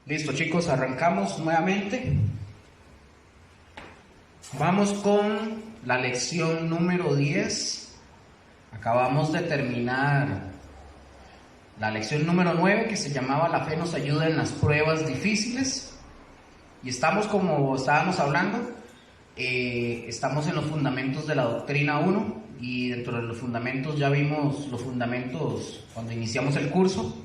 Listo, chicos, arrancamos nuevamente. Vamos con la lección número 10. Acabamos de terminar la lección número 9, que se llamaba La fe nos ayuda en las pruebas difíciles. Y estamos, como estábamos hablando, estamos en los fundamentos de la doctrina 1. Y dentro de los fundamentos ya vimos los fundamentos cuando iniciamos el curso.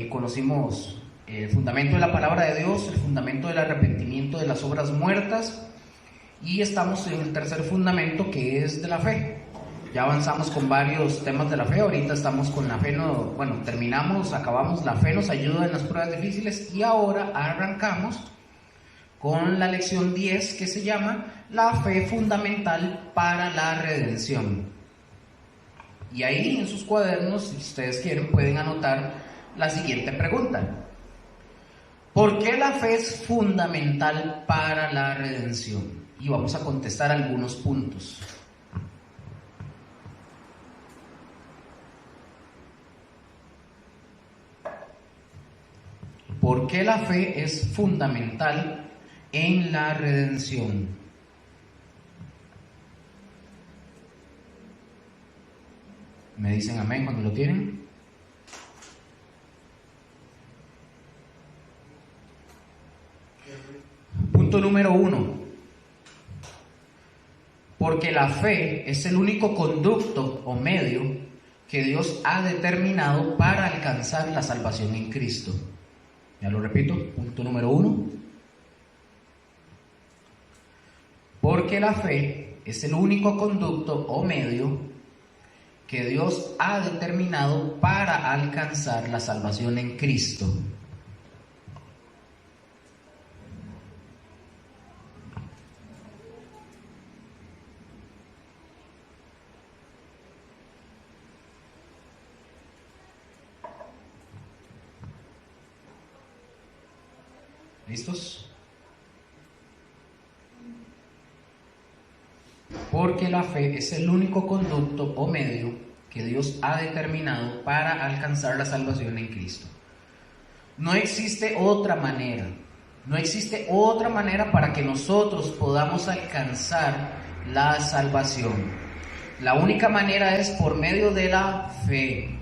Conocimos el fundamento de la palabra de Dios, el fundamento del arrepentimiento de las obras muertas, y estamos en el tercer fundamento, que es de la fe. Ya avanzamos con varios temas de la fe. Ahorita estamos con la fe, acabamos la fe nos ayuda en las pruebas difíciles, y ahora arrancamos con la lección 10, que se llama la fe fundamental para la redención. Y ahí en sus cuadernos, si ustedes quieren, pueden anotar la siguiente pregunta: ¿por qué la fe es fundamental para la redención? Y vamos a contestar algunos puntos. ¿Por qué la fe es fundamental en la redención? ¿Me dicen amén cuando lo tienen? Punto número 1. Porque la fe es el único conducto o medio que Dios ha determinado para alcanzar la salvación en Cristo. Ya lo repito, punto número 1. Porque la fe es el único conducto o medio que Dios ha determinado para alcanzar la salvación en Cristo. ¿Listos? Porque la fe es el único conducto o medio que Dios ha determinado para alcanzar la salvación en Cristo. No existe otra manera. No existe otra manera para que nosotros podamos alcanzar la salvación. La única manera es por medio de la fe,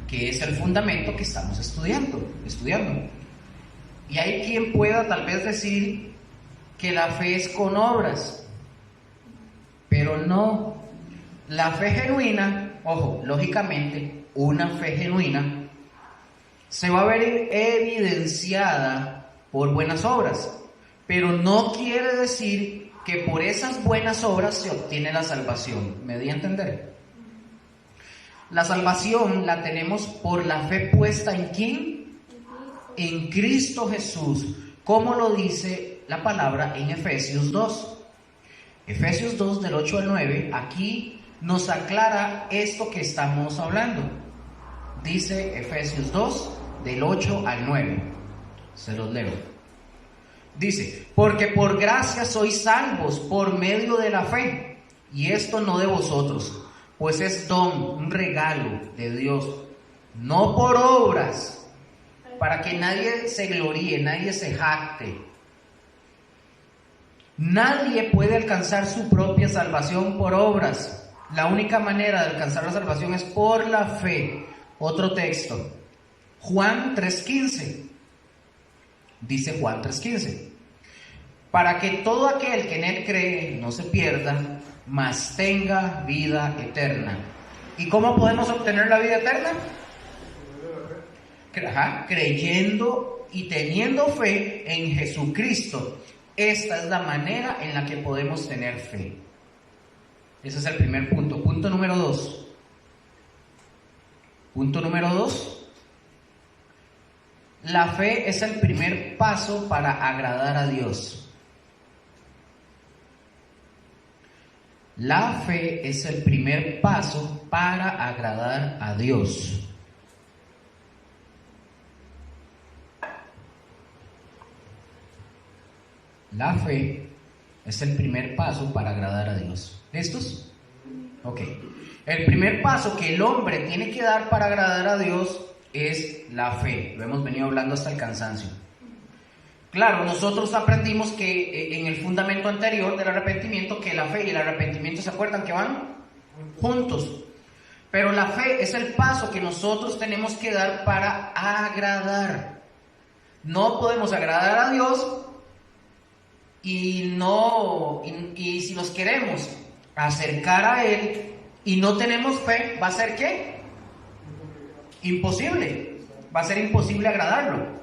que es el fundamento que estamos estudiando. Y hay quien pueda tal vez decir que la fe es con obras, pero no. La fe genuina, ojo, lógicamente, una fe genuina se va a ver evidenciada por buenas obras, pero no quiere decir que por esas buenas obras se obtiene la salvación. ¿Me di a entender? La salvación la tenemos por la fe puesta ¿en quién? En Cristo Jesús, como lo dice la palabra en Efesios 2. Efesios 2 del 8 al 9, aquí nos aclara esto que estamos hablando. Dice Efesios 2 del 8 al 9. Se los leo. Dice: porque por gracia sois salvos por medio de la fe, y esto no de vosotros, pues es don, un regalo de Dios, no por obras, para que nadie se gloríe, nadie se jacte. Nadie puede alcanzar su propia salvación por obras. La única manera de alcanzar la salvación es por la fe. Otro texto, Juan 3:15. Dice Juan 3:15: para que todo aquel que en él cree no se pierda, mas tenga vida eterna. ¿Y cómo podemos obtener la vida eterna? Creyendo y teniendo fe en Jesucristo. Esta es la manera en la que podemos tener fe. Ese es el primer punto. Punto número 2. La fe es el primer paso para agradar a Dios. La fe es el primer paso para agradar a Dios. La fe es el primer paso para agradar a Dios. ¿Listos? Ok. El primer paso que el hombre tiene que dar para agradar a Dios es la fe. Lo hemos venido hablando hasta el cansancio. Claro, nosotros aprendimos que en el fundamento anterior del arrepentimiento, que la fe y el arrepentimiento, ¿se acuerdan que van juntos? Pero la fe es el paso que nosotros tenemos que dar para agradar. No podemos agradar a Dios y si nos queremos acercar a Él y no tenemos fe, ¿va a ser qué? Imposible. Va a ser imposible agradarlo.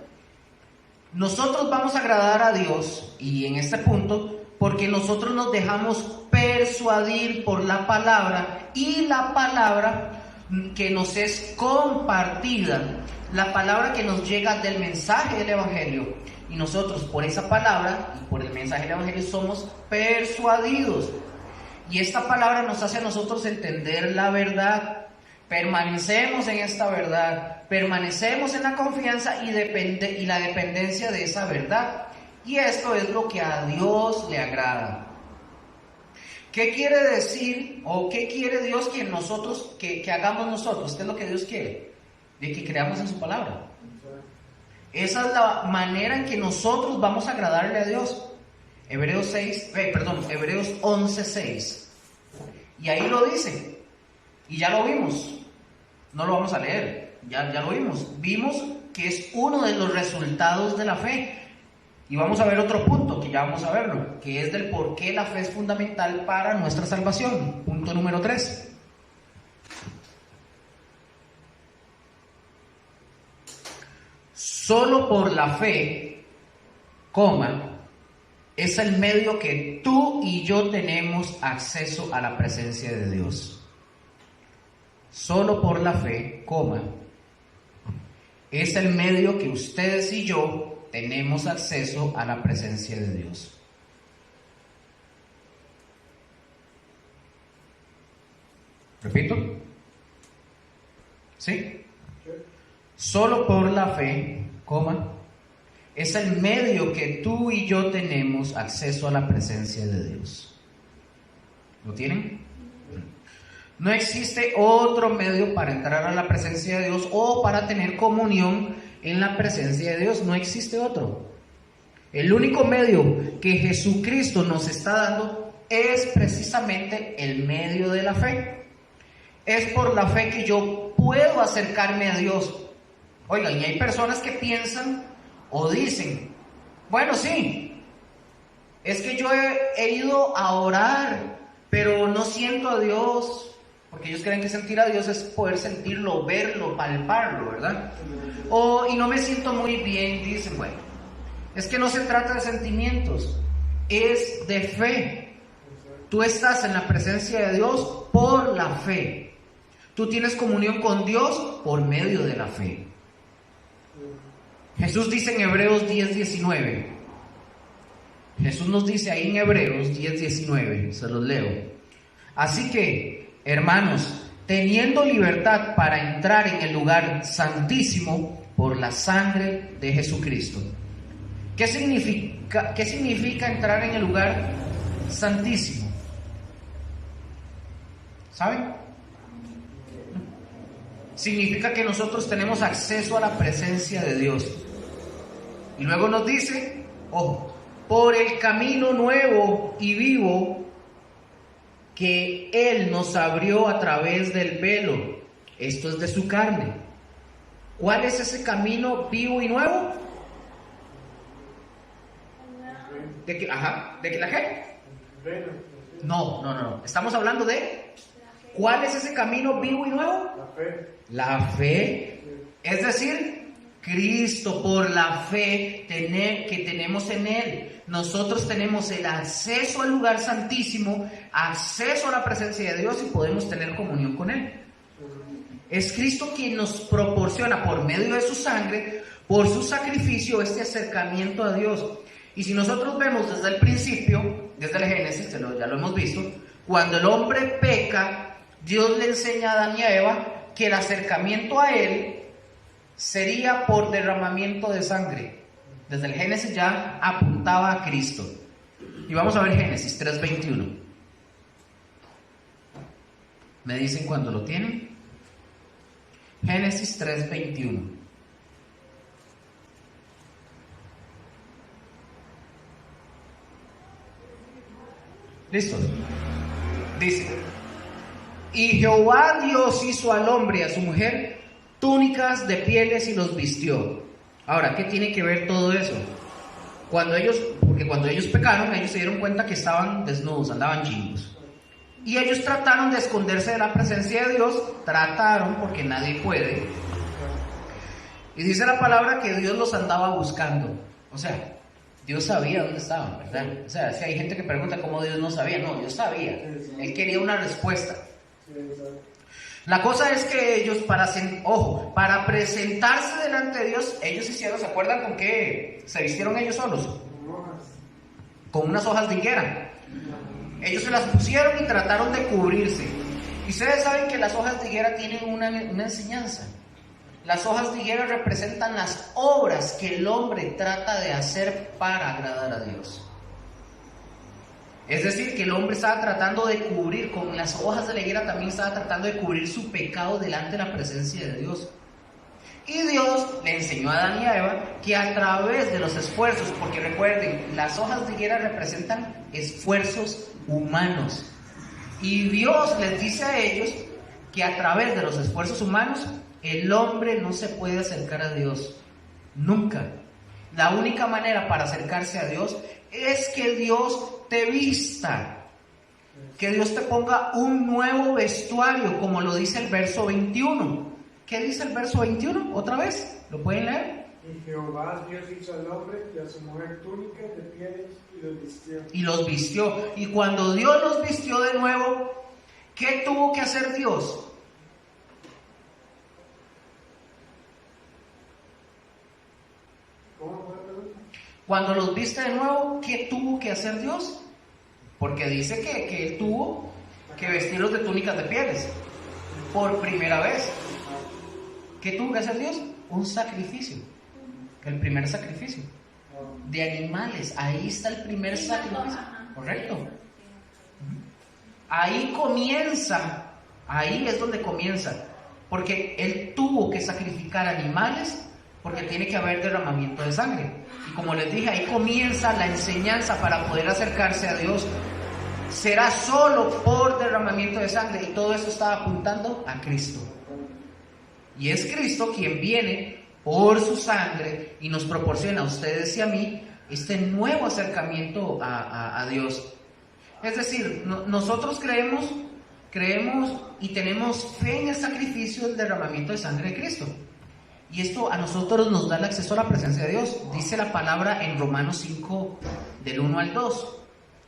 Nosotros vamos a agradar a Dios, y en este punto, porque nosotros nos dejamos persuadir por la palabra, y la palabra que nos es compartida, la palabra que nos llega del mensaje del Evangelio, y nosotros por esa palabra y por el mensaje del Evangelio somos persuadidos, y esta palabra nos hace a nosotros entender la verdad. Permanecemos en esta verdad, permanecemos en la confianza y la dependencia de esa verdad. Y esto es lo que a Dios le agrada. ¿Qué quiere decir o qué quiere Dios que hagamos nosotros? ¿Qué es lo que Dios quiere? De que creamos en su palabra. Esa es la manera en que nosotros vamos a agradarle a Dios. Hebreos 11:6. Y ahí lo dice. Y ya lo vimos. No lo vamos a leer, ya lo vimos. Vimos que es uno de los resultados de la fe. Y vamos a ver otro punto, que ya vamos a verlo, que es del por qué la fe es fundamental para nuestra salvación. Punto número 3. Solo por la fe, es el medio que tú y yo tenemos acceso a la presencia de Dios. Solo por la fe, es el medio que ustedes y yo tenemos acceso a la presencia de Dios. ¿Repito? ¿Sí? Solo por la fe, es el medio que tú y yo tenemos acceso a la presencia de Dios. ¿Lo tienen? No existe otro medio para entrar a la presencia de Dios o para tener comunión en la presencia de Dios. No existe otro. El único medio que Jesucristo nos está dando es precisamente el medio de la fe. Es por la fe que yo puedo acercarme a Dios. Oigan, y hay personas que piensan o dicen, bueno, sí, es que yo he ido a orar, pero no siento a Dios. Porque ellos creen que sentir a Dios es poder sentirlo, verlo, palparlo, ¿verdad? Y no me siento muy bien, dicen, bueno, es que no se trata de sentimientos, es de fe. Tú estás en la presencia de Dios por la fe. Tú tienes comunión con Dios por medio de la fe. Jesús dice en Hebreos 10:19. Jesús nos dice ahí en Hebreos 10:19, se los leo. Así que, hermanos, teniendo libertad para entrar en el lugar santísimo por la sangre de Jesucristo. ¿Qué significa entrar en el lugar santísimo? ¿Saben? Significa que nosotros tenemos acceso a la presencia de Dios. Y luego nos dice, por el camino nuevo y vivo que Él nos abrió a través del velo, esto es de su carne. ¿Cuál es ese camino vivo y nuevo? ¿De que la qué? No. Estamos hablando de ¿cuál es ese camino vivo y nuevo? La fe. Es decir, Cristo, por la fe que tenemos en Él. Nosotros tenemos el acceso al lugar santísimo, acceso a la presencia de Dios y podemos tener comunión con Él. Es Cristo quien nos proporciona por medio de su sangre, por su sacrificio, este acercamiento a Dios. Y si nosotros vemos desde el principio, desde el Génesis, ya lo hemos visto, cuando el hombre peca, Dios le enseña a Adán y a Eva que el acercamiento a Él sería por derramamiento de sangre. Desde el Génesis ya apuntaba a Cristo. Y vamos a ver Génesis 3:21. ¿Me dicen cuando lo tienen? Génesis 3:21. ¿Listo? Dice: y Jehová Dios hizo al hombre y a su mujer túnicas de pieles y los vistió. Ahora, ¿qué tiene que ver todo eso? Porque cuando ellos pecaron, ellos se dieron cuenta que estaban desnudos, andaban chingos. Y ellos trataron de esconderse de la presencia de Dios, porque nadie puede. Y dice la palabra que Dios los andaba buscando. O sea, Dios sabía dónde estaban, ¿verdad? O sea, si hay gente que pregunta cómo Dios no sabía, no, Dios sabía. Él quería una respuesta. La cosa es que ellos, para presentarse delante de Dios, ellos hicieron, ¿se acuerdan con qué se vistieron ellos solos? Con unas hojas de higuera. Ellos se las pusieron y trataron de cubrirse. Y ustedes saben que las hojas de higuera tienen una enseñanza. Las hojas de higuera representan las obras que el hombre trata de hacer para agradar a Dios. Es decir, que el hombre estaba tratando de cubrir, con las hojas de la higuera también estaba tratando de cubrir su pecado delante de la presencia de Dios. Y Dios le enseñó a Adán y a Eva que a través de los esfuerzos, porque recuerden, las hojas de higuera representan esfuerzos humanos. Y Dios les dice a ellos que a través de los esfuerzos humanos, el hombre no se puede acercar a Dios. Nunca. La única manera para acercarse a Dios es que Dios te vista, que Dios te ponga un nuevo vestuario, como lo dice el verso 21. ¿Qué dice el verso 21? ¿Otra vez? ¿Lo pueden leer? Y Jehová Dios hizo al hombre y a su mujer túnicas de pieles y los vistió. Y los vistió. Y cuando Dios los vistió de nuevo, ¿qué tuvo que hacer Dios? Cuando los viste de nuevo, ¿qué tuvo que hacer Dios? Porque dice que Él tuvo que vestirlos de túnicas de pieles. Por primera vez. ¿Qué tuvo que hacer Dios? Un sacrificio. El primer sacrificio. De animales. Ahí está el primer sacrificio. ¿Correcto? Ahí comienza. Ahí es donde comienza. Porque Él tuvo que sacrificar animales, porque tiene que haber derramamiento de sangre. Y como les dije, ahí comienza la enseñanza para poder acercarse a Dios. Será solo por derramamiento de sangre. Y todo esto estaba apuntando a Cristo. Y es Cristo quien viene por su sangre y nos proporciona a ustedes y a mí este nuevo acercamiento a Dios. Es decir, nosotros creemos y tenemos fe en el sacrificio del derramamiento de sangre de Cristo. Y esto a nosotros nos da el acceso a la presencia de Dios. Dice la palabra en Romanos 5, del 1 al 2.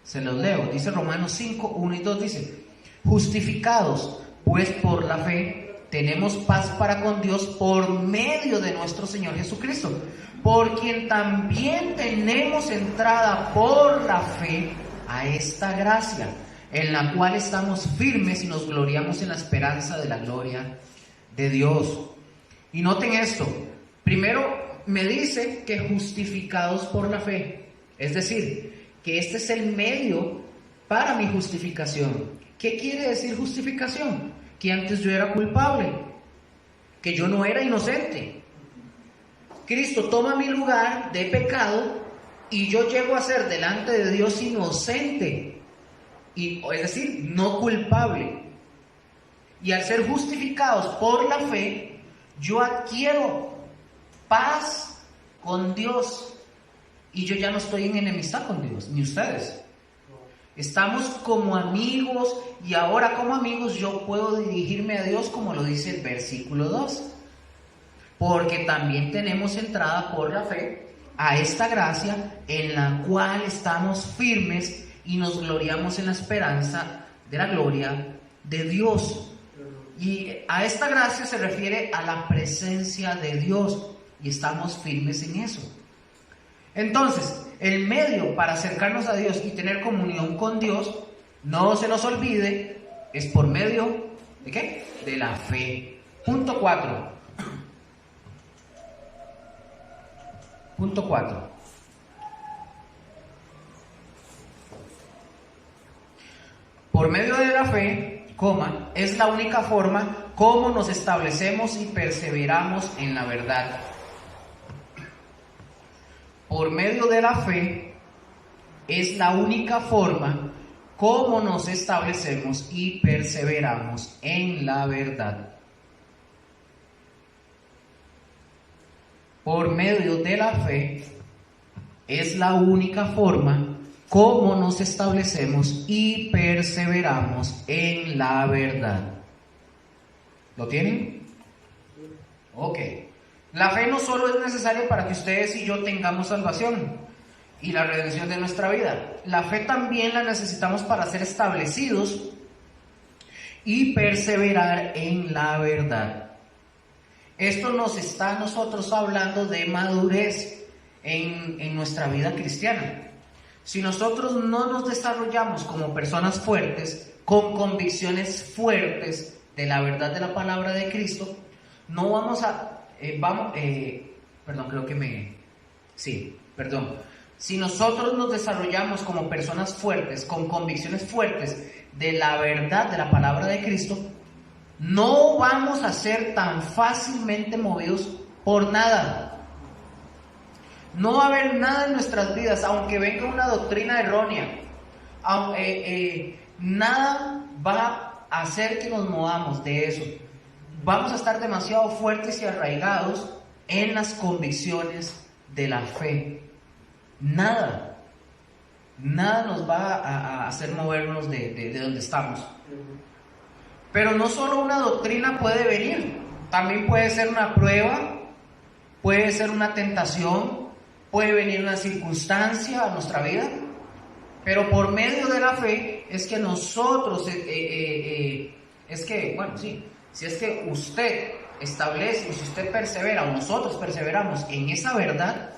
Se los leo. Dice Romanos 5, 1 y 2. Dice: justificados pues por la fe, tenemos paz para con Dios por medio de nuestro Señor Jesucristo, por quien también tenemos entrada por la fe a esta gracia, en la cual estamos firmes y nos gloriamos en la esperanza de la gloria de Dios. Y noten esto, primero me dice que justificados por la fe, es decir, que este es el medio para mi justificación. ¿Qué quiere decir justificación? Que antes yo era culpable, que yo no era inocente. Cristo toma mi lugar de pecado y yo llego a ser delante de Dios inocente, es decir, no culpable. Y al ser justificados por la fe, yo adquiero paz con Dios y yo ya no estoy en enemistad con Dios, ni ustedes. Estamos como amigos y ahora como amigos yo puedo dirigirme a Dios como lo dice el versículo 2. Porque también tenemos entrada por la fe a esta gracia en la cual estamos firmes y nos gloriamos en la esperanza de la gloria de Dios. Y a esta gracia se refiere a la presencia de Dios y estamos firmes en eso. Entonces, el medio para acercarnos a Dios y tener comunión con Dios, no se nos olvide, es por medio ¿de qué? De la fe. Punto 4. Punto 4. Por medio de la fe, es la única forma cómo nos establecemos y perseveramos en la verdad. Por medio de la fe es la única forma cómo nos establecemos y perseveramos en la verdad. Por medio de la fe es la única forma cómo nos establecemos y perseveramos en la verdad. ¿Lo tienen? Ok. La fe no solo es necesaria para que ustedes y yo tengamos salvación y la redención de nuestra vida. La fe también la necesitamos para ser establecidos y perseverar en la verdad. Esto nos está a nosotros hablando de madurez en nuestra vida cristiana. Si nosotros no nos desarrollamos como personas fuertes, con convicciones fuertes de la verdad de la palabra de Cristo, no vamos a... Si nosotros nos desarrollamos como personas fuertes, con convicciones fuertes de la verdad de la palabra de Cristo, no vamos a ser tan fácilmente movidos por nada. No va a haber nada en nuestras vidas, aunque venga una doctrina errónea, nada va a hacer que nos movamos de eso. Vamos a estar demasiado fuertes y arraigados en las convicciones de la fe. Nada nos va a hacer movernos de donde estamos. Pero no solo una doctrina puede venir, también puede ser una prueba, puede ser una tentación, puede venir una circunstancia a nuestra vida, pero por medio de la fe es que nosotros, si es que usted establece, si usted persevera o nosotros perseveramos en esa verdad,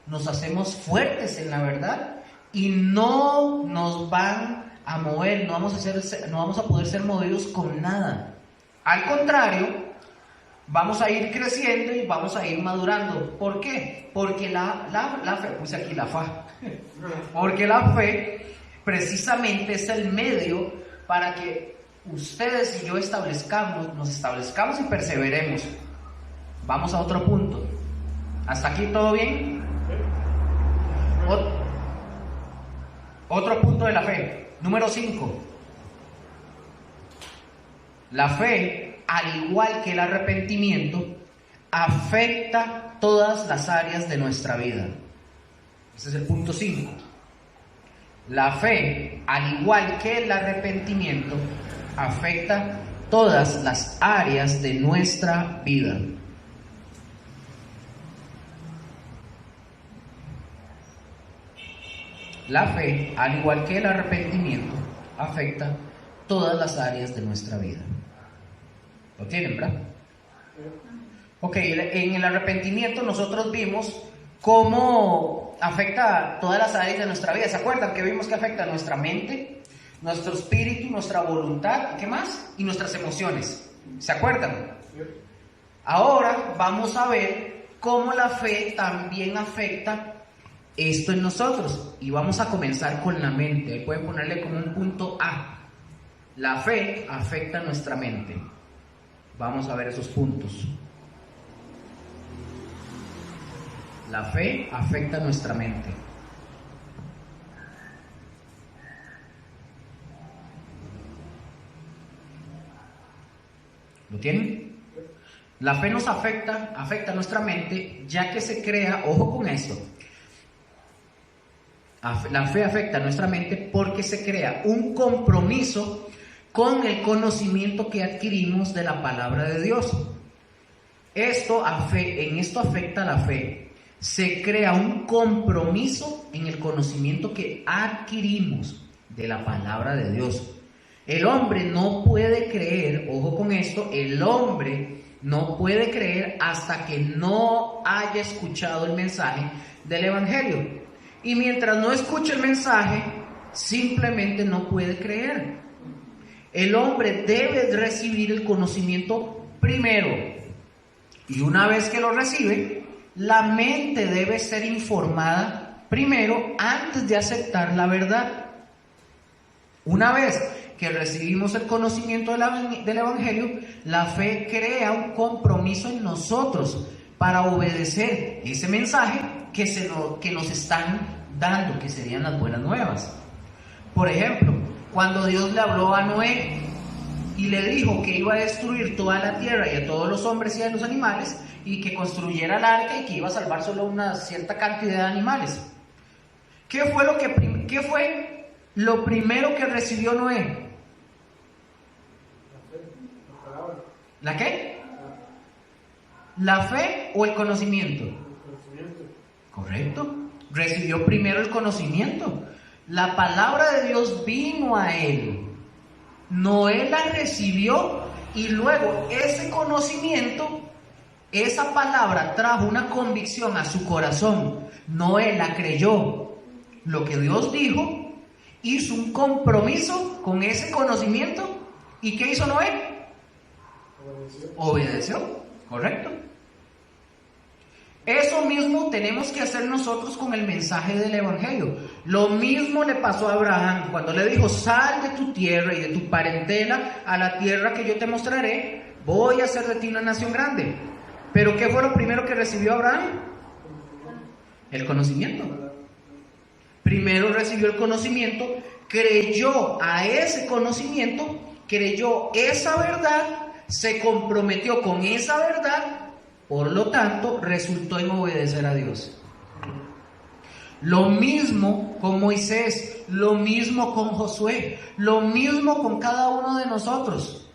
nos hacemos fuertes en la verdad y no nos van a mover, no vamos a poder ser movidos con nada. Al contrario, vamos a ir creciendo y vamos a ir madurando. ¿Por qué? Porque la fe, puse aquí la fa, porque la fe precisamente es el medio para que ustedes y yo nos establezcamos y perseveremos. Vamos a otro punto. ¿Hasta aquí todo bien? Otro punto de la fe. Número 5. La fe, al igual que el arrepentimiento, afecta todas las áreas de nuestra vida. Ese es el punto 5. La fe, al igual que el arrepentimiento, afecta todas las áreas de nuestra vida. La fe, al igual que el arrepentimiento, afecta todas las áreas de nuestra vida. ¿Lo tienen, verdad? Ok, en el arrepentimiento nosotros vimos cómo afecta todas las áreas de nuestra vida. ¿Se acuerdan que vimos que afecta nuestra mente, nuestro espíritu, nuestra voluntad, ¿qué más? Y nuestras emociones. ¿Se acuerdan? Ahora vamos a ver cómo la fe también afecta esto en nosotros, y vamos a comenzar con la mente. Pueden ponerle como un punto A. La fe afecta nuestra mente. Vamos a ver esos puntos. La fe afecta nuestra mente. ¿Lo tienen? La fe nos afecta nuestra mente, ya que se crea, ojo con esto, la fe afecta nuestra mente porque se crea un compromiso con el conocimiento que adquirimos de la palabra de Dios. En esto afecta la fe. Se crea un compromiso en el conocimiento que adquirimos de la palabra de Dios. El hombre no puede creer, ojo con esto, el hombre no puede creer hasta que no haya escuchado el mensaje del Evangelio. Y mientras no escuche el mensaje, simplemente no puede creer. El hombre debe recibir el conocimiento primero. Y una vez que lo recibe, la mente debe ser informada primero antes de aceptar la verdad. Una vez que recibimos el conocimiento del Evangelio, la fe crea un compromiso en nosotros para obedecer ese mensaje que nos están dando, que serían las buenas nuevas. Por ejemplo, cuando Dios le habló a Noé y le dijo que iba a destruir toda la tierra y a todos los hombres y a los animales, y que construyera el arca y que iba a salvar solo una cierta cantidad de animales. ¿Qué fue lo primero que recibió Noé? ¿La qué? ¿La fe o el conocimiento? Correcto. Recibió primero el conocimiento. La palabra de Dios vino a él. Noé la recibió y luego ese conocimiento, esa palabra trajo una convicción a su corazón. Noé la creyó. Lo que Dios dijo, hizo un compromiso con ese conocimiento. ¿Y qué hizo Noé? Obedeció. Correcto. Eso mismo tenemos que hacer nosotros con el mensaje del Evangelio. Lo mismo le pasó a Abraham cuando le dijo: sal de tu tierra y de tu parentela a la tierra que yo te mostraré. Voy a hacer de ti una nación grande. ¿Pero qué fue lo primero que recibió Abraham? El conocimiento. Primero recibió el conocimiento, creyó a ese conocimiento, creyó esa verdad, se comprometió con esa verdad, por lo tanto resultó en obedecer a Dios. Lo mismo con Moisés, lo mismo con Josué, lo mismo con cada uno de nosotros.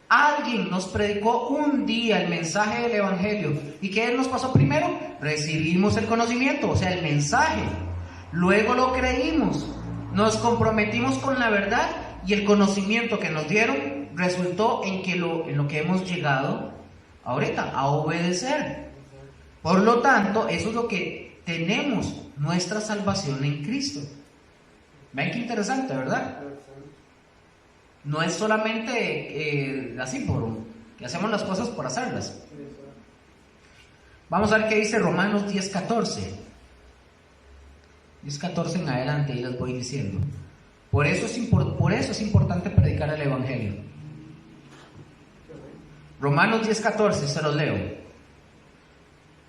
Alguien nos predicó un día el mensaje del Evangelio. ¿Y qué nos pasó primero? Recibimos el conocimiento, o sea, el mensaje. Luego lo creímos, nos comprometimos con la verdad y el conocimiento que nos dieron resultó en lo que hemos llegado ahorita, a obedecer. Por lo tanto, eso es lo que tenemos, nuestra salvación en Cristo. Ven qué interesante, ¿verdad? No es solamente así, que hacemos las cosas por hacerlas. Vamos a ver qué dice Romanos 10:14. 10:14 en adelante, y les voy diciendo. Por eso es importante predicar el Evangelio. Romanos 10:14, se los leo.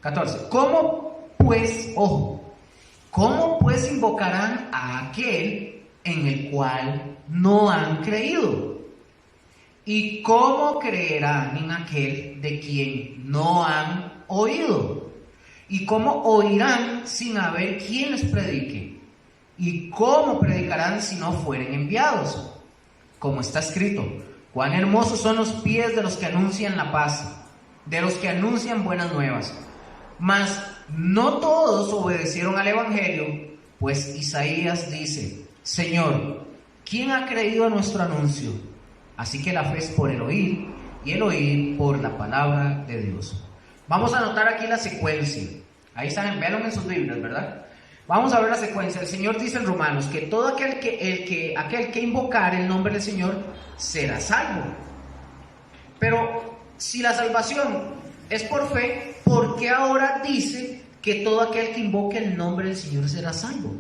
14. ¿Cómo pues invocarán a aquel en el cual no han creído? ¿Y cómo creerán en aquel de quien no han oído? ¿Y cómo oirán sin haber quien les predique? ¿Y cómo predicarán si no fueren enviados? Como está escrito: cuán hermosos son los pies de los que anuncian la paz, de los que anuncian buenas nuevas. Mas no todos obedecieron al Evangelio, pues Isaías dice: Señor, ¿quién ha creído a nuestro anuncio? Así que la fe es por el oír, y el oír por la palabra de Dios. Vamos a anotar aquí la secuencia. Ahí están, véanlo en sus Biblias, ¿verdad? Vamos a ver la secuencia. El Señor dice en Romanos que todo aquel que invocar el nombre del Señor será salvo. Pero si la salvación es por fe, ¿por qué ahora dice que todo aquel que invoque el nombre del Señor será salvo?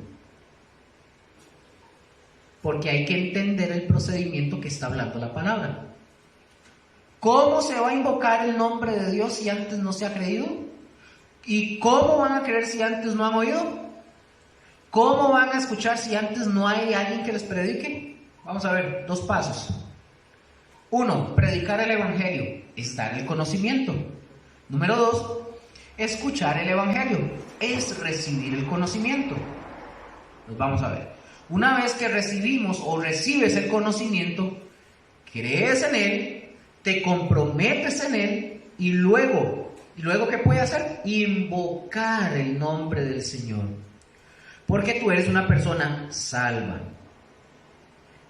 Porque hay que entender el procedimiento que está hablando la palabra. ¿Cómo se va a invocar el nombre de Dios si antes no se ha creído? ¿Y cómo van a creer si antes no han oído? ¿Cómo van a escuchar si antes no hay alguien que les predique? Vamos a ver, 2 pasos. 1, predicar el Evangelio, es dar el conocimiento. Número 2, escuchar el Evangelio, es recibir el conocimiento. Pues vamos a ver. Una vez que recibimos o recibes el conocimiento, crees en él, te comprometes en él y luego ¿qué puedes hacer? Invocar el nombre del Señor. Porque tú eres una persona salva.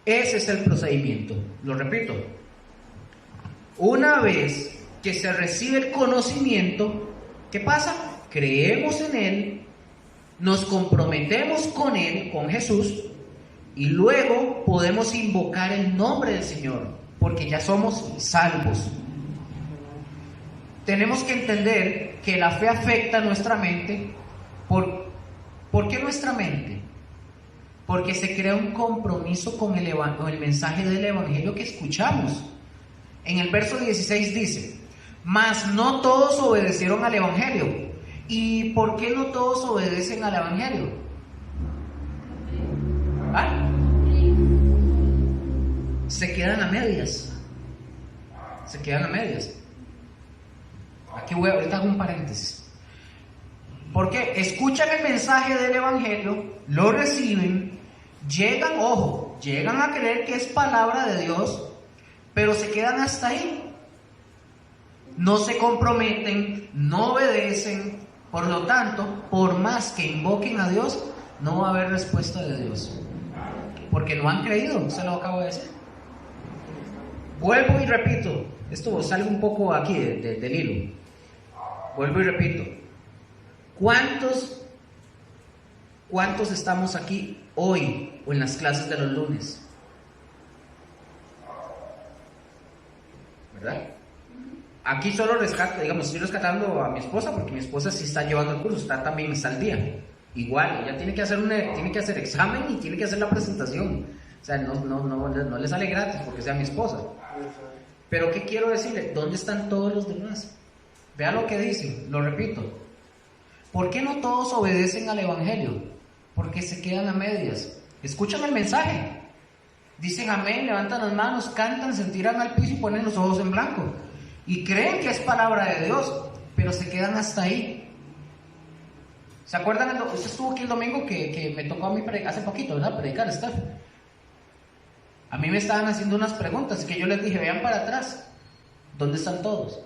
Ese es el procedimiento. Lo repito. Una vez que se recibe el conocimiento, ¿qué pasa? Creemos en él, nos comprometemos con él, con Jesús, y luego podemos invocar el nombre del Señor, porque ya somos salvos. Tenemos que entender que la fe afecta nuestra mente. ¿Por qué nuestra mente? Porque se crea un compromiso con el mensaje del Evangelio que escuchamos. En el verso 16 dice: mas no todos obedecieron al Evangelio. ¿Y por qué no todos obedecen al Evangelio? ¿Ah? Se quedan a medias. Se quedan a medias. Aquí ahorita hago un paréntesis. Porque escuchan el mensaje del Evangelio, lo reciben, llegan a creer que es palabra de Dios, pero se quedan hasta ahí. No se comprometen, no obedecen. Por lo tanto, por más que invoquen a Dios, no va a haber respuesta de Dios. Porque no han creído, se lo acabo de decir. Vuelvo y repito, esto sale un poco aquí del hilo. Vuelvo y repito. ¿Cuántos estamos aquí hoy o en las clases de los lunes? ¿Verdad? Aquí solo rescato, digamos, estoy rescatando a mi esposa porque mi esposa sí está llevando el curso, está al día. Igual, ella tiene que hacer examen y tiene que hacer la presentación. O sea, no le sale gratis porque sea mi esposa. Pero ¿qué quiero decirle? ¿Dónde están todos los demás? Vea lo que dice, lo repito. ¿Por qué no todos obedecen al Evangelio? Porque se quedan a medias. Escuchan el mensaje, dicen amén, levantan las manos, cantan, se tiran al piso y ponen los ojos en blanco. Y creen que es palabra de Dios, pero se quedan hasta ahí. ¿Se acuerdan? Usted estuvo aquí el domingo que me tocó a mí hace poquito, ¿verdad? Predicar, Steph. A mí me estaban haciendo unas preguntas que yo les dije, vean para atrás, ¿dónde están todos?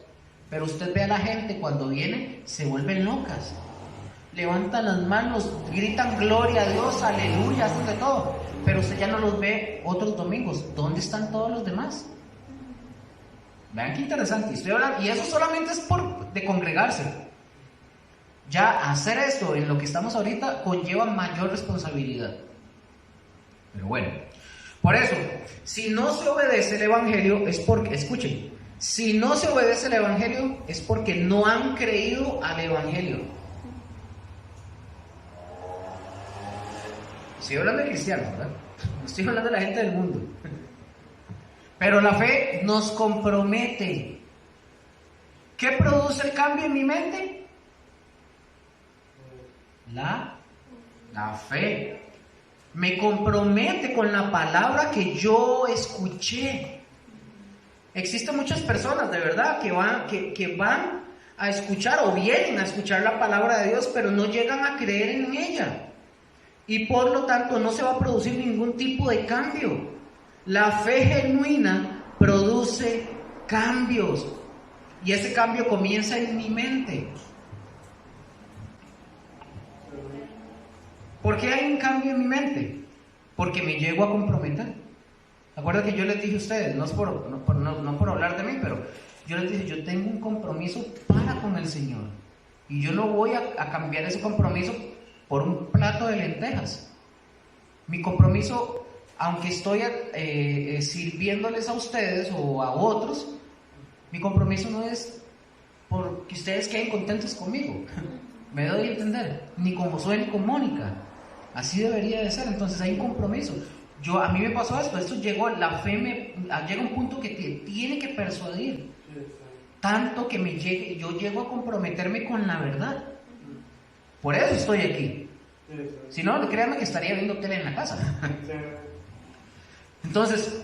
Pero usted ve a la gente cuando viene, se vuelven locas. Levantan las manos, gritan gloria a Dios, aleluya, hacen de todo. Pero usted ya no los ve otros domingos. ¿Dónde están todos los demás? Vean qué interesante. Estoy hablando, y eso solamente es de congregarse. Ya hacer esto en lo que estamos ahorita conlleva mayor responsabilidad. Pero bueno, por eso, si no se obedece el Evangelio es porque, escuchen, si no se obedece el Evangelio es porque no han creído al Evangelio. Estoy hablando de cristianos, ¿verdad? No estoy hablando de la gente del mundo. Pero la fe nos compromete. ¿Qué produce el cambio en mi mente? La fe. Me compromete con la palabra que yo escuché. Existen muchas personas, de verdad, que van a escuchar o vienen a escuchar la palabra de Dios, pero no llegan a creer en ella. Y por lo tanto no se va a producir ningún tipo de cambio. La fe genuina produce cambios. Y ese cambio comienza en mi mente. ¿Por qué hay un cambio en mi mente? Porque me llego a comprometer. Acuerdan que yo les dije a ustedes, no por hablar de mí, pero yo les dije, yo tengo un compromiso para con el Señor. Y yo no voy a cambiar ese compromiso por un plato de lentejas. Mi compromiso, aunque estoy sirviéndoles a ustedes o a otros, mi compromiso no es porque ustedes queden contentos conmigo. Me doy a entender, ni con Josué ni con Mónica. Así debería de ser. Entonces hay un compromiso. A mí me pasó esto llegó, la fe llega a un punto que te tiene que persuadir. Tanto que yo llego a comprometerme con la verdad. Por eso estoy aquí. Si no, créanme que estaría viendo tele en la casa. Entonces,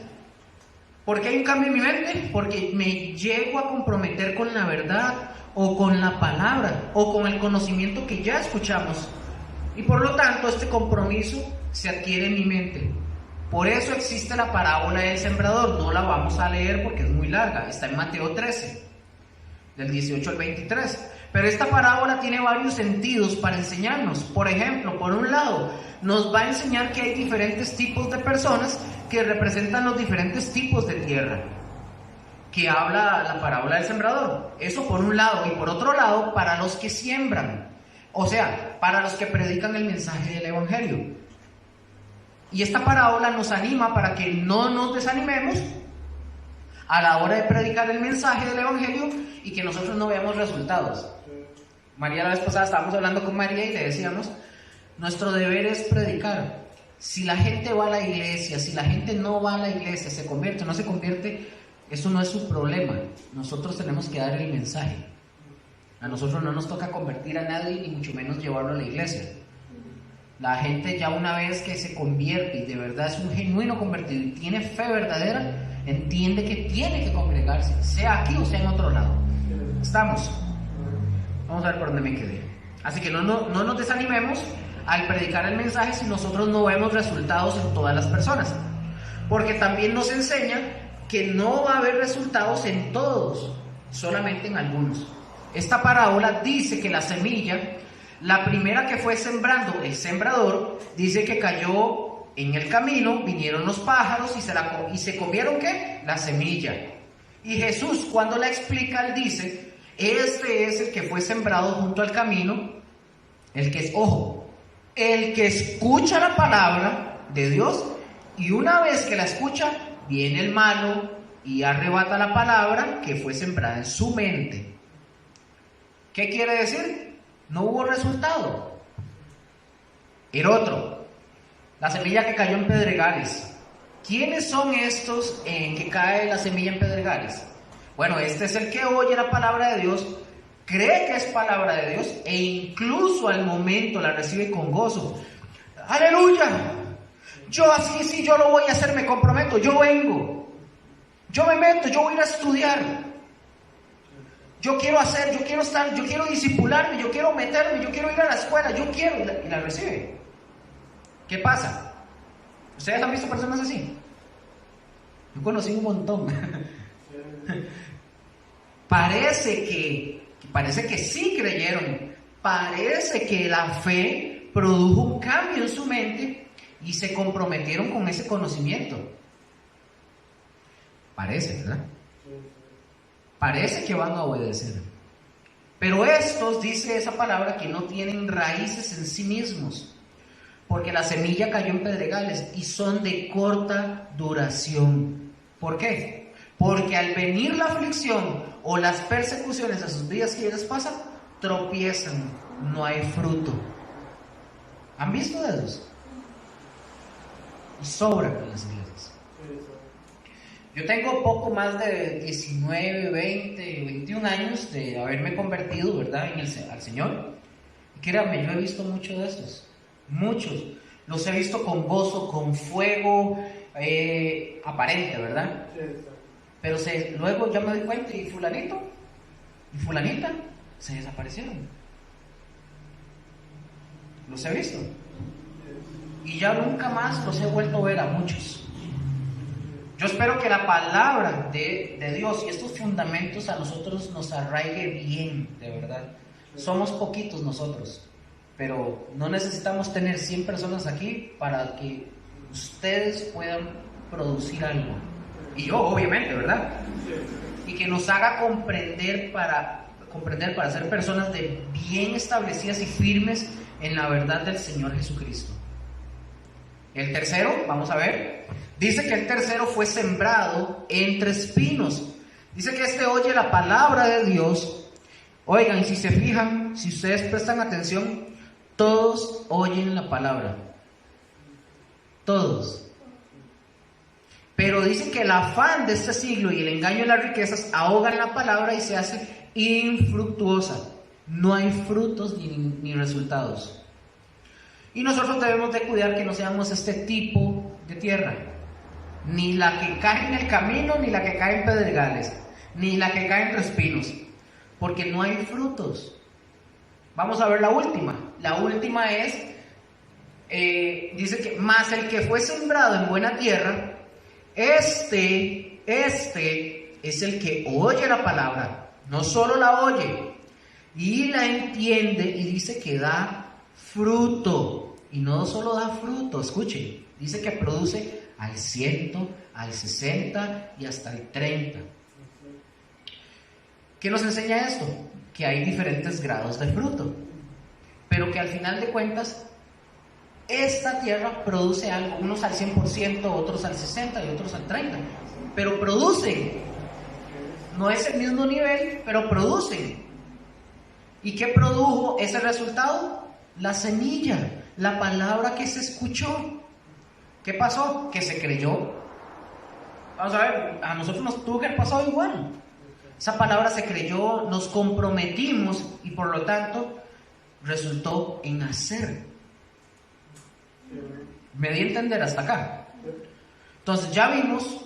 ¿por qué hay un cambio en mi mente? Porque me llego a comprometer con la verdad, o con la palabra, o con el conocimiento que ya escuchamos. Y por lo tanto, este compromiso se adquiere en mi mente. Por eso existe la parábola del sembrador. No la vamos a leer porque es muy larga. Está en Mateo 13, del 18 al 23. Pero esta parábola tiene varios sentidos para enseñarnos. Por ejemplo, por un lado, nos va a enseñar que hay diferentes tipos de personas que representan los diferentes tipos de tierra que habla la parábola del sembrador. Eso por un lado. Y por otro lado, para los que siembran. O sea, para los que predican el mensaje del Evangelio. Y esta parábola nos anima para que no nos desanimemos a la hora de predicar el mensaje del Evangelio y que nosotros no veamos resultados. María, la vez pasada estábamos hablando con María y le decíamos, nuestro deber es predicar, Si la gente va a la iglesia, si la gente no va a la iglesia, se convierte o no se convierte, eso no es su problema. Nosotros tenemos que dar el mensaje. A nosotros no nos toca convertir a nadie, ni mucho menos llevarlo a la iglesia. La gente ya una vez que se convierte y de verdad es un genuino convertido y tiene fe verdadera, entiende que tiene que congregarse, sea aquí o sea en otro lado. ¿Estamos? Vamos a ver por dónde me quedé. Así que no nos desanimemos al predicar el mensaje si nosotros no vemos resultados en todas las personas. Porque también nos enseña que no va a haber resultados en todos, solamente en algunos. Esta parábola dice que la semilla, la primera que fue sembrando el sembrador, dice que cayó en el camino, vinieron los pájaros y se comieron ¿qué? La semilla. Y Jesús, cuando la explica, él dice, este es el que fue sembrado junto al camino, el que es, ojo, el que escucha la palabra de Dios y una vez que la escucha, viene el malo y arrebata la palabra que fue sembrada en su mente. ¿Qué quiere decir? No hubo resultado. El otro, la semilla que cayó en pedregales. ¿Quiénes son estos en que cae la semilla en pedregales? Bueno, este es el que oye la palabra de Dios, cree que es palabra de Dios e incluso al momento la recibe con gozo. ¡Aleluya! Yo así, sí, yo lo voy a hacer, me comprometo, yo vengo. Yo me meto, yo voy a ir a estudiar. Yo quiero hacer, yo quiero estar, yo quiero discipularme, yo quiero meterme, yo quiero ir a la escuela, yo quiero, y la recibe. ¿Qué pasa? ¿Ustedes han visto personas así? Yo conocí un montón. Parece que sí creyeron, parece que la fe produjo un cambio en su mente y se comprometieron con ese conocimiento. Parece, ¿verdad? Parece que van a obedecer. Pero estos, dice esa palabra, que no tienen raíces en sí mismos, porque la semilla cayó en pedregales y son de corta duración. ¿Por qué? Porque al venir la aflicción o las persecuciones a sus vidas que les pasan, tropiezan, no hay fruto. ¿Han visto de esos? Y sobran en las iglesias. Yo tengo poco más de 19, 20, 21 años de haberme convertido, ¿verdad?, al Señor. Y créanme, yo he visto muchos de estos. Muchos. Los he visto con gozo, con fuego aparente, ¿verdad? Pero luego ya me doy cuenta y fulanito y fulanita se desaparecieron. Los he visto. Y ya nunca más los he vuelto a ver a muchos. Yo espero que la palabra de Dios y estos fundamentos a nosotros nos arraigue bien, de verdad. Somos poquitos nosotros, pero no necesitamos tener 100 personas aquí para que ustedes puedan producir algo. Y yo, obviamente, ¿verdad? Y que nos haga comprender para ser personas bien establecidas y firmes en la verdad del Señor Jesucristo. El tercero, vamos a ver, dice que el tercero fue sembrado entre espinos. Dice que este oye la palabra de Dios. Oigan, si se fijan, si ustedes prestan atención, todos oyen la palabra. Todos. Pero dice que el afán de este siglo y el engaño de las riquezas ahogan la palabra y se hace infructuosa. No hay frutos ni resultados. Y nosotros debemos de cuidar que no seamos este tipo de tierra. Ni la que cae en el camino, ni la que cae en pedregales, ni la que cae entre espinos. Porque no hay frutos. Vamos a ver la última. La última es, dice que, más el que fue sembrado en buena tierra, este es el que oye la palabra, no solo la oye, y la entiende y dice que da fruto. Y no solo da fruto, escuchen, dice que produce al 100, al 60 y hasta el 30. ¿Qué nos enseña esto? Que hay diferentes grados de fruto, pero que al final de cuentas esta tierra produce algo, unos al 100%, otros al 60% y otros al 30%, pero producen. No es el mismo nivel, pero producen. ¿Y qué produjo ese resultado? La semilla, la palabra que se escuchó. ¿Qué pasó? Que se creyó. Vamos a ver, a nosotros nos tuvo que haber pasado igual. Esa palabra se creyó, nos comprometimos y por lo tanto resultó en hacer. Me di a entender hasta acá. Entonces ya vimos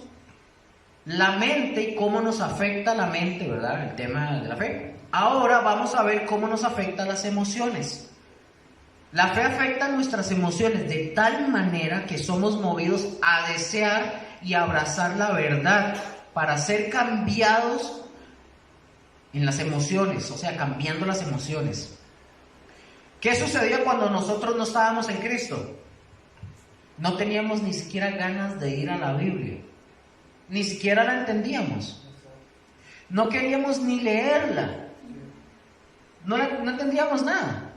la mente y cómo nos afecta la mente, ¿verdad? El tema de la fe. Ahora vamos a ver cómo nos afectan las emociones. La fe afecta nuestras emociones de tal manera que somos movidos a desear y abrazar la verdad para ser cambiados en las emociones, o sea, cambiando las emociones. ¿Qué sucedía cuando nosotros no estábamos en Cristo? No teníamos ni siquiera ganas de ir a la Biblia, ni siquiera la entendíamos, no queríamos ni leerla, no entendíamos nada.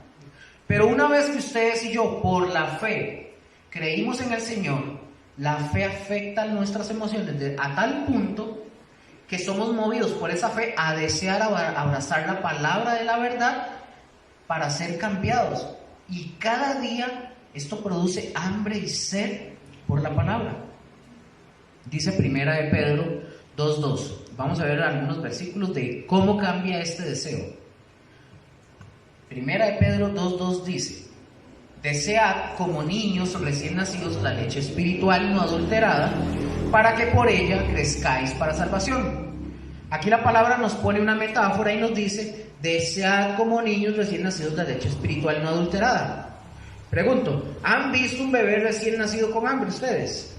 Pero una vez que ustedes y yo, por la fe, creímos en el Señor, la fe afecta nuestras emociones a tal punto que somos movidos por esa fe a desear abrazar la palabra de la verdad para ser cambiados. Y cada día esto produce hambre y sed por la palabra. Dice Primera de Pedro 2:2. Vamos a ver algunos versículos de cómo cambia este deseo. Primera de Pedro 2:2 dice: desead como niños recién nacidos la leche espiritual no adulterada, para que por ella crezcáis para salvación. Aquí la palabra nos pone una metáfora y nos dice: desead como niños recién nacidos la leche espiritual no adulterada. Pregunto, ¿han visto un bebé recién nacido con hambre ustedes?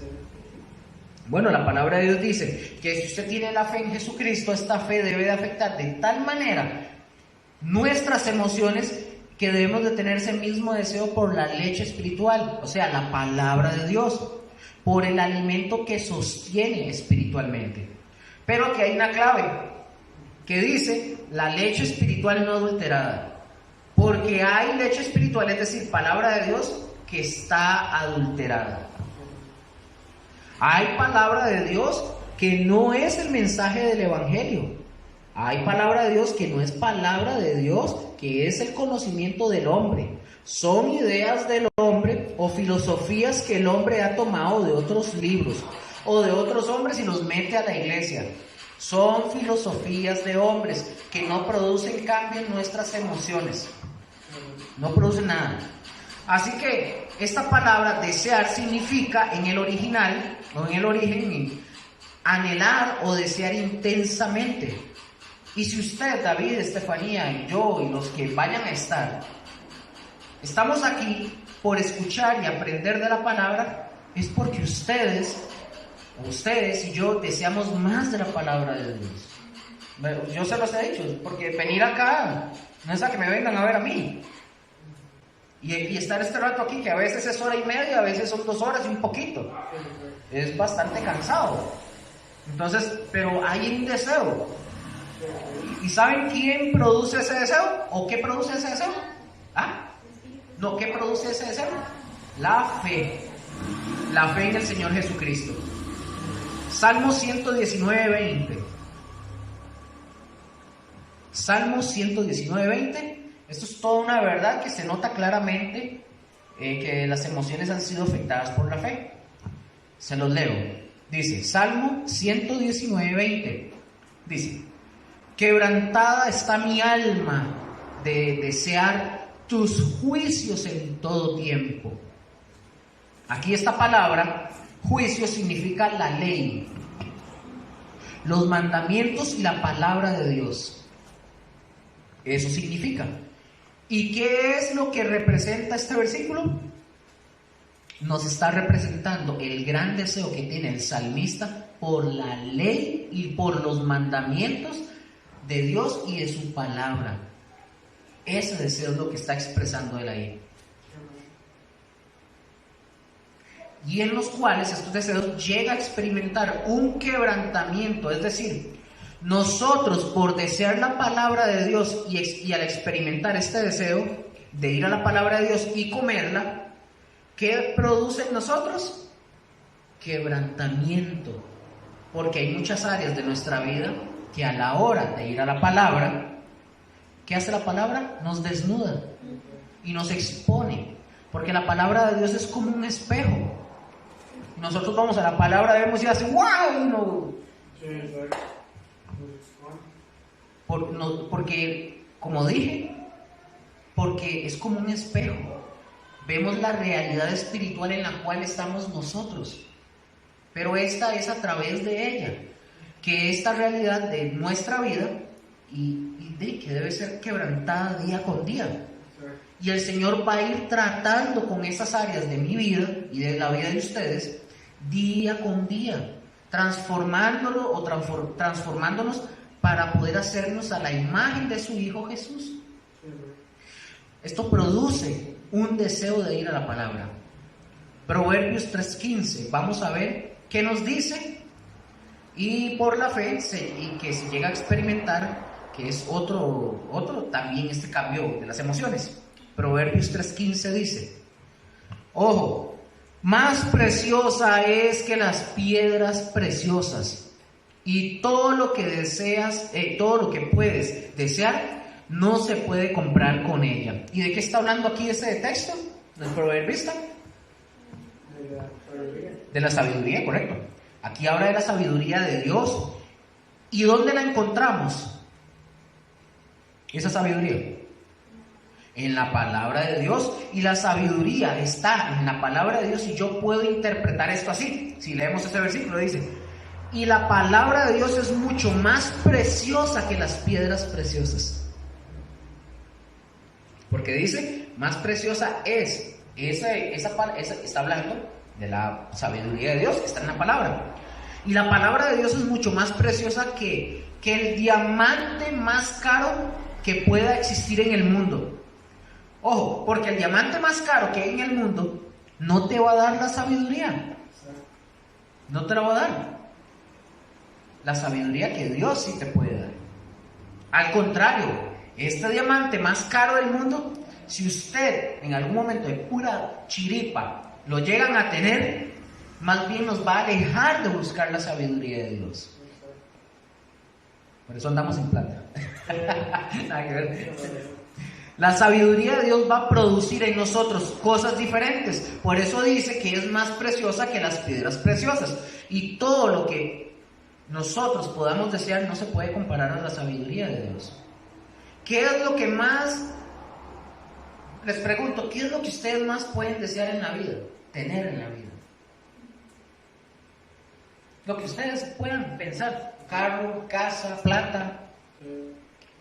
Bueno, la palabra de Dios dice que si usted tiene la fe en Jesucristo, esta fe debe de afectar de tal manera nuestras emociones que debemos de tener ese mismo deseo por la leche espiritual, o sea, la palabra de Dios, por el alimento que sostiene espiritualmente. Pero aquí hay una clave que dice la leche espiritual no adulterada, porque hay leche espiritual, es decir, palabra de Dios, que está adulterada. Hay palabra de Dios que no es el mensaje del Evangelio. Hay palabra de Dios que no es palabra de Dios, que es el conocimiento del hombre. Son ideas del hombre o filosofías que el hombre ha tomado de otros libros o de otros hombres y los mete a la iglesia. Son filosofías de hombres que no producen cambio en nuestras emociones. No producen nada. Así que esta palabra desear significa en el original o en el origen anhelar o desear intensamente. Y si usted, David, Estefanía y yo y los que vayan a estar, estamos aquí por escuchar y aprender de la palabra, es porque ustedes y yo deseamos más de la palabra de Dios. Yo se los he dicho, porque venir acá no es a que me vengan a ver a mí. Y estar este rato aquí, que a veces es hora y media, a veces son 2 horas y un poquito. Es bastante cansado. Entonces, pero hay un deseo. ¿Y saben quién produce ese deseo? ¿O qué produce ese deseo? ¿Ah? No, ¿qué produce ese deseo? La fe. La fe en el Señor Jesucristo. Salmo 119:20. Salmo 119:20. Esto es toda una verdad que se nota claramente que las emociones han sido afectadas por la fe. Se los leo. Dice, Salmo 119:20. Dice: quebrantada está mi alma de desear tus juicios en todo tiempo. Aquí esta palabra, juicio, significa la ley, los mandamientos y la palabra de Dios. Eso significa. ¿Y qué es lo que representa este versículo? Nos está representando el gran deseo que tiene el salmista por la ley y por los mandamientos de Dios y de su palabra. Ese deseo es lo que está expresando él ahí. Y en los cuales estos deseos llega a experimentar un quebrantamiento, es decir, nosotros por desear la palabra de Dios y al experimentar este deseo de ir a la palabra de Dios y comerla, ¿qué produce en nosotros? Quebrantamiento. Porque hay muchas áreas de nuestra vida que a la hora de ir a la palabra, ¿qué hace la palabra? Nos desnuda y nos expone. Porque la palabra de Dios es como un espejo. Nosotros vamos a la palabra, vemos y hace ¡wow! No. Sí, exacto. Porque, como dije, porque es como un espejo. Vemos la realidad espiritual en la cual estamos nosotros. Pero esta es a través de ella. Que esta realidad de nuestra vida y de que debe ser quebrantada día con día. Y el Señor va a ir tratando con esas áreas de mi vida y de la vida de ustedes día con día, transformándolo o transformándonos para poder hacernos a la imagen de su Hijo Jesús. Esto produce un deseo de ir a la palabra. Proverbios 3:15, vamos a ver qué nos dice. Y por la fe y que se llega a experimentar, que es otro también este cambio de las emociones. Proverbios 3:15 dice: ojo, más preciosa es que las piedras preciosas, y todo lo que deseas, todo lo que puedes desear, no se puede comprar con ella. ¿Y de qué está hablando aquí este texto del proverbista? De la sabiduría, correcto. Aquí habla de la sabiduría de Dios. ¿Y dónde la encontramos? Esa sabiduría en la palabra de Dios, y la sabiduría está en la palabra de Dios. Y yo puedo interpretar esto así. Si leemos este versículo, dice: y la palabra de Dios es mucho más preciosa que las piedras preciosas. Porque dice, más preciosa es. Esa está hablando de la sabiduría de Dios que está en la palabra. Y la palabra de Dios es mucho más preciosa que el diamante más caro que pueda existir en el mundo. Ojo, porque el diamante más caro que hay en el mundo no te va a dar la sabiduría. No te la va a dar. La sabiduría que Dios sí te puede dar. Al contrario, este diamante más caro del mundo, si usted en algún momento de pura chiripa lo llegan a tener, más bien nos va a alejar de buscar la sabiduría de Dios. Por eso andamos en plata. Nada que ver. La sabiduría de Dios va a producir en nosotros cosas diferentes. Por eso dice que es más preciosa que las piedras preciosas. Y todo lo que nosotros podamos desear no se puede comparar a la sabiduría de Dios. ¿Qué es lo que más, les pregunto, qué es lo que ustedes más pueden desear en la vida? Tener en la vida. Lo que ustedes puedan pensar: carro, casa, plata.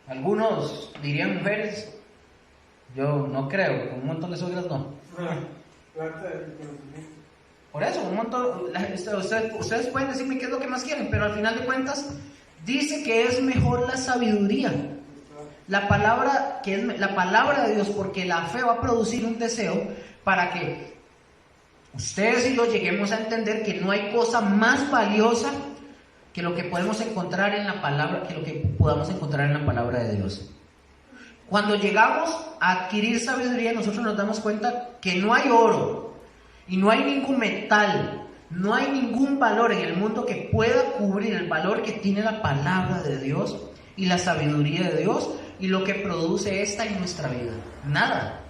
Algunos dirían mujeres. Yo no creo, con un montón de suegras no. Por eso, un montón. Ustedes pueden decirme qué es lo que más quieren, pero al final de cuentas dice que es mejor la sabiduría. La palabra de Dios, porque la fe va a producir un deseo para que ustedes y yo lleguemos a entender que no hay cosa más valiosa que lo que podemos encontrar en la palabra, que lo que podamos encontrar en la palabra de Dios. Cuando llegamos a adquirir sabiduría, nosotros nos damos cuenta que no hay oro y no hay ningún metal, no hay ningún valor en el mundo que pueda cubrir el valor que tiene la palabra de Dios y la sabiduría de Dios y lo que produce esta en nuestra vida. Nada.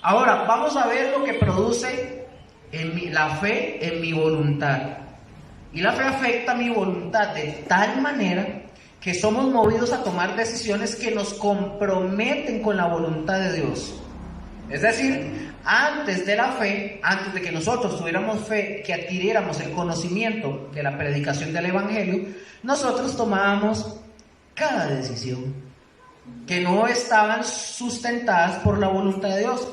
Ahora, vamos a ver lo que produce la fe en mi voluntad. Y la fe afecta mi voluntad de tal manera que somos movidos a tomar decisiones que nos comprometen con la voluntad de Dios. Es decir, antes de la fe, antes de que nosotros tuviéramos fe, que adquiriéramos el conocimiento de la predicación del Evangelio, nosotros tomábamos cada decisión que no estaban sustentadas por la voluntad de Dios.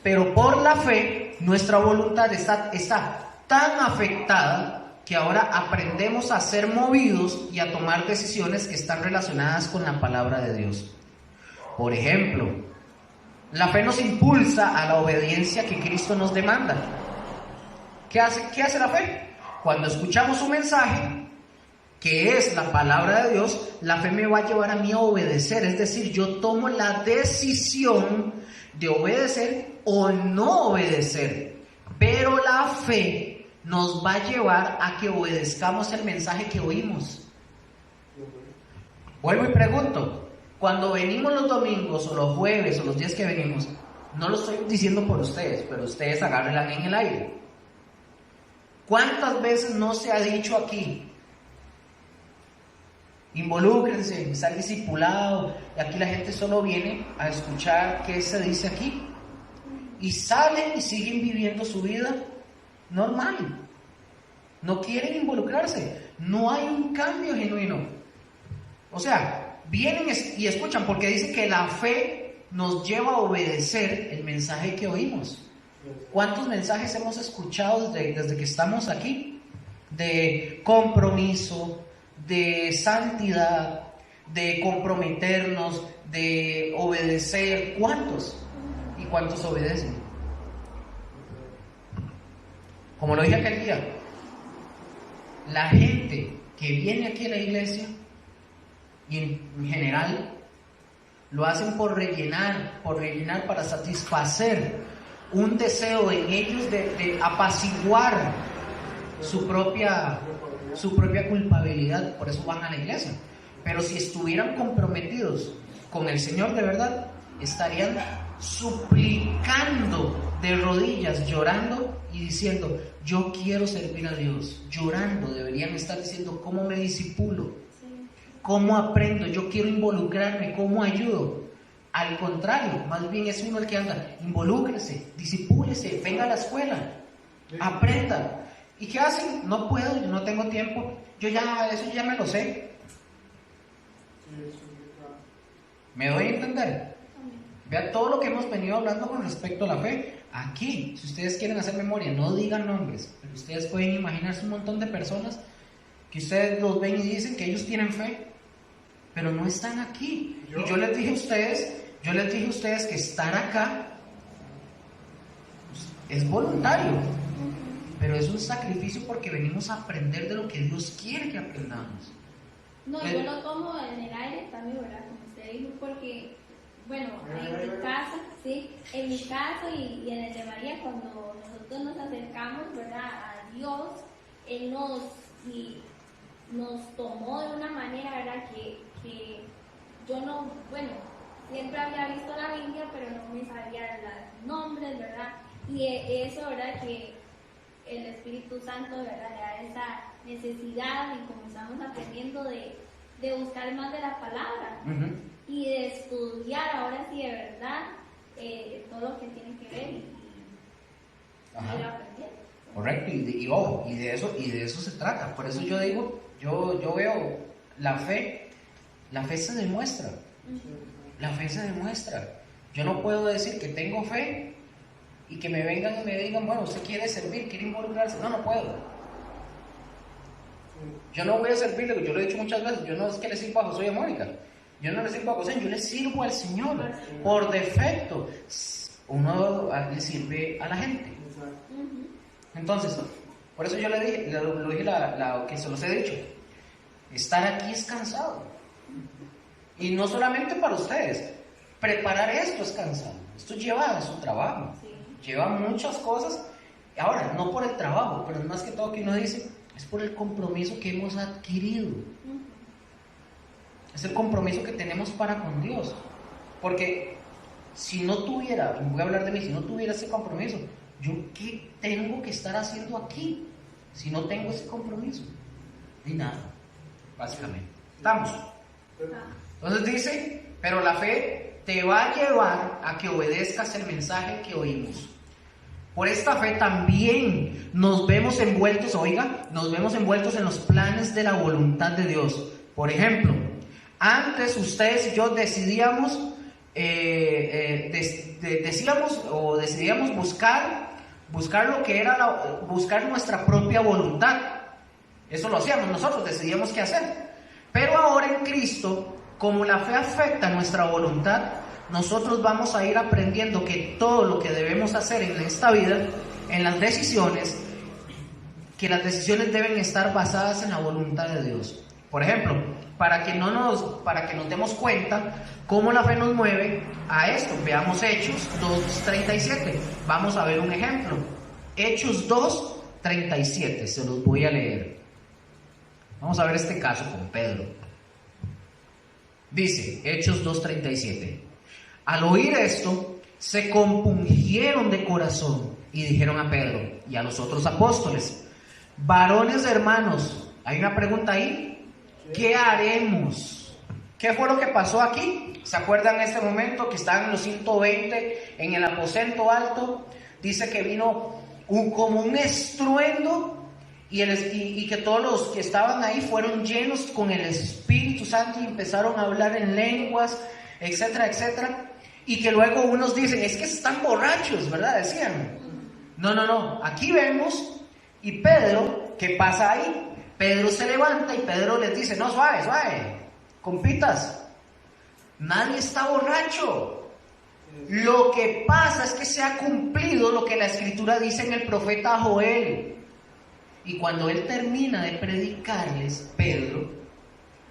Pero por la fe, nuestra voluntad está tan afectada que ahora aprendemos a ser movidos y a tomar decisiones que están relacionadas con la palabra de Dios. Por ejemplo, la fe nos impulsa a la obediencia que Cristo nos demanda. ¿Qué hace la fe? Cuando escuchamos un mensaje, que es la palabra de Dios, la fe me va a llevar a mí a obedecer. Es decir, yo tomo la decisión de obedecer o no obedecer. Pero la fe nos va a llevar a que obedezcamos el mensaje que oímos. Vuelvo y pregunto, cuando venimos los domingos o los jueves o los días que venimos, no lo estoy diciendo por ustedes, pero ustedes agárrenla en el aire. ¿Cuántas veces no se ha dicho aquí? Involúcrense, estar discipulado. Y aquí la gente solo viene a escuchar qué se dice aquí. Y salen y siguen viviendo su vida normal. No quieren involucrarse. No hay un cambio genuino. O sea, vienen y escuchan porque dice que la fe nos lleva a obedecer el mensaje que oímos. ¿Cuántos mensajes hemos escuchado desde que estamos aquí? De compromiso, de santidad, de comprometernos, de obedecer. ¿Cuántos? ¿Y cuántos obedecen? Como lo dije aquel día, la gente que viene aquí a la iglesia y en general lo hacen por rellenar para satisfacer un deseo en ellos de apaciguar su propia culpabilidad. Por eso van a la iglesia. Pero si estuvieran comprometidos con el Señor de verdad, estarían suplicando de rodillas, llorando y diciendo: yo quiero servir a Dios. Llorando, deberían estar diciendo: ¿cómo me disipulo? ¿Cómo aprendo? Yo quiero involucrarme, ¿cómo ayudo? Al contrario, más bien es uno el que anda: involúcrese, disipúlese, venga a la escuela, aprenda. ¿Y qué hacen? No puedo, yo no tengo tiempo, eso ya me lo sé. ¿Me doy a entender? Vean todo lo que hemos venido hablando con respecto a la fe. Aquí, si ustedes quieren hacer memoria, no digan nombres, pero ustedes pueden imaginarse un montón de personas que ustedes los ven y dicen que ellos tienen fe, pero no están aquí. Y yo les dije a ustedes que estar acá es voluntario, pero es un sacrificio porque venimos a aprender de lo que Dios quiere que aprendamos. No, yo lo tomo en el aire también, ¿verdad? Como usted dijo, porque, bueno, en mi casa, sí, en mi caso y en el de María, cuando nosotros nos acercamos, ¿verdad?, a Dios, Él nos tomó de una manera, ¿verdad?, que yo no, bueno, siempre había visto la Biblia, pero no me sabía los nombres, ¿verdad? Y eso, ¿verdad?, que el Espíritu Santo, ¿verdad?, le da esa necesidad y comenzamos aprendiendo de buscar más de la palabra y de estudiar ahora sí de verdad todo lo que tiene que ver y aprender. Correcto, y de eso se trata. Por eso yo digo, yo veo la fe se demuestra. La fe se demuestra. Yo no puedo decir que tengo fe y que me vengan y me digan: bueno, usted quiere servir, quiere involucrarse. No puedo. Yo no voy a servirle, yo lo he dicho muchas veces, yo no es que le sirva a José y a Mónica, yo no le sirvo a José, yo le sirvo al Señor. Por defecto, uno le sirve a la gente. Entonces, por eso yo le dije, lo dije que se los he dicho, estar aquí es cansado. Y no solamente para ustedes, preparar esto es cansado. Esto lleva su trabajo, lleva muchas cosas. Ahora, no por el trabajo, pero más que todo que uno dice, es por el compromiso que hemos adquirido. Es el compromiso que tenemos para con Dios. Porque si no tuviera, voy a hablar de mí, si no tuviera ese compromiso, ¿yo qué tengo que estar haciendo aquí? Si no tengo ese compromiso, ni nada, básicamente. ¿Estamos? Entonces dice, pero la fe te va a llevar a que obedezcas el mensaje que oímos. Por esta fe también nos vemos envueltos en los planes de la voluntad de Dios. Por ejemplo, antes ustedes y yo decidíamos buscar lo que era buscar nuestra propia voluntad. Eso lo hacíamos nosotros, decidíamos qué hacer. Pero ahora en Cristo, como la fe afecta nuestra voluntad, nosotros vamos a ir aprendiendo que todo lo que debemos hacer en esta vida, en las decisiones, que las decisiones deben estar basadas en la voluntad de Dios. Por ejemplo, para que nos demos cuenta cómo la fe nos mueve a esto, veamos Hechos 2:37. Vamos a ver un ejemplo. Hechos 2:37, se los voy a leer. Vamos a ver este caso con Pedro. Dice, Hechos 2:37. Al oír esto, se compungieron de corazón y dijeron a Pedro y a los otros apóstoles: Varones hermanos, hay una pregunta ahí. ¿Qué haremos? ¿Qué fue lo que pasó aquí? ¿Se acuerdan en este momento que estaban los 120 en el aposento alto? Dice que vino como un estruendo y que todos los que estaban ahí fueron llenos con el Espíritu Santo y empezaron a hablar en lenguas, etcétera, etcétera. Y que luego unos dicen, es que están borrachos, ¿verdad? Decían. No. Aquí vemos, y Pedro, ¿qué pasa ahí? Pedro se levanta y Pedro les dice, no, suave, compitas, nadie está borracho. Lo que pasa es que se ha cumplido lo que la Escritura dice en el profeta Joel. Y cuando él termina de predicarles, Pedro,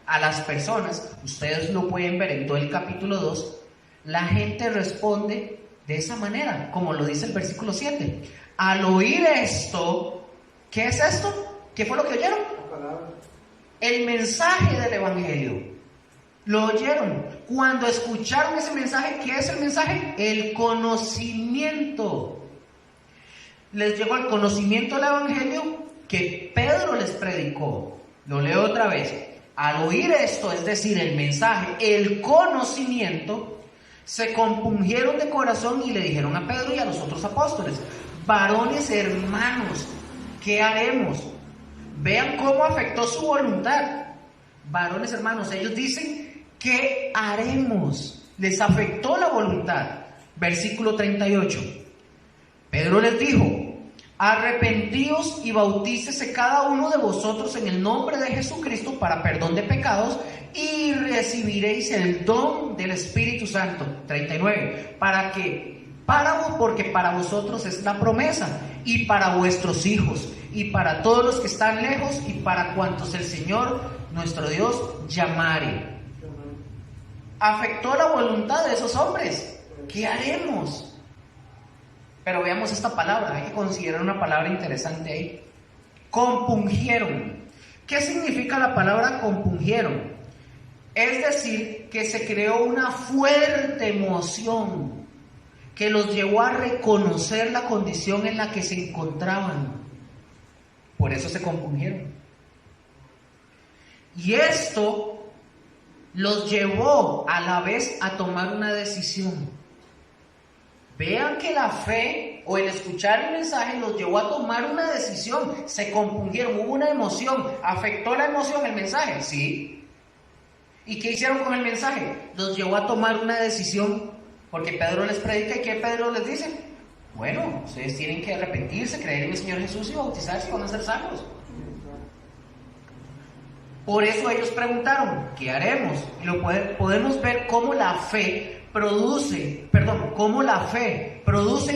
a las personas, ustedes lo pueden ver en todo el capítulo 2, la gente responde de esa manera, como lo dice el versículo 7. Al oír esto, ¿qué es esto? ¿Qué fue lo que oyeron? El mensaje del Evangelio. Lo oyeron. Cuando escucharon ese mensaje, ¿qué es el mensaje? El conocimiento. Les llegó el conocimiento del Evangelio que Pedro les predicó. Lo leo otra vez. Al oír esto, es decir, el mensaje, el conocimiento, se compungieron de corazón y le dijeron a Pedro y a los otros apóstoles: varones hermanos, ¿qué haremos? Vean cómo afectó su voluntad. Varones hermanos, ellos dicen, ¿qué haremos? Les afectó la voluntad. Versículo 38. Pedro les dijo: arrepentíos y bautícese cada uno de vosotros en el nombre de Jesucristo para perdón de pecados y recibiréis el don del Espíritu Santo. 39. Porque para vosotros es la promesa, y para vuestros hijos, y para todos los que están lejos, y para cuantos el Señor nuestro Dios llamare. Afectó la voluntad de esos hombres. ¿Qué haremos? Pero veamos esta palabra, hay que considerar una palabra interesante ahí. Compungieron. ¿Qué significa la palabra compungieron? Es decir, que se creó una fuerte emoción que los llevó a reconocer la condición en la que se encontraban. Por eso se compungieron. Y esto los llevó a la vez a tomar una decisión. Vean que la fe o el escuchar el mensaje los llevó a tomar una decisión. Se compungieron, hubo una emoción. ¿Afectó la emoción el mensaje? Sí. ¿Y qué hicieron con el mensaje? Los llevó a tomar una decisión. Porque Pedro les predica, ¿y qué Pedro les dice? Bueno, ustedes tienen que arrepentirse, creer en el Señor Jesús y bautizarse y van a ser salvos. Por eso ellos preguntaron, ¿qué haremos? Y podemos ver cómo la fe produce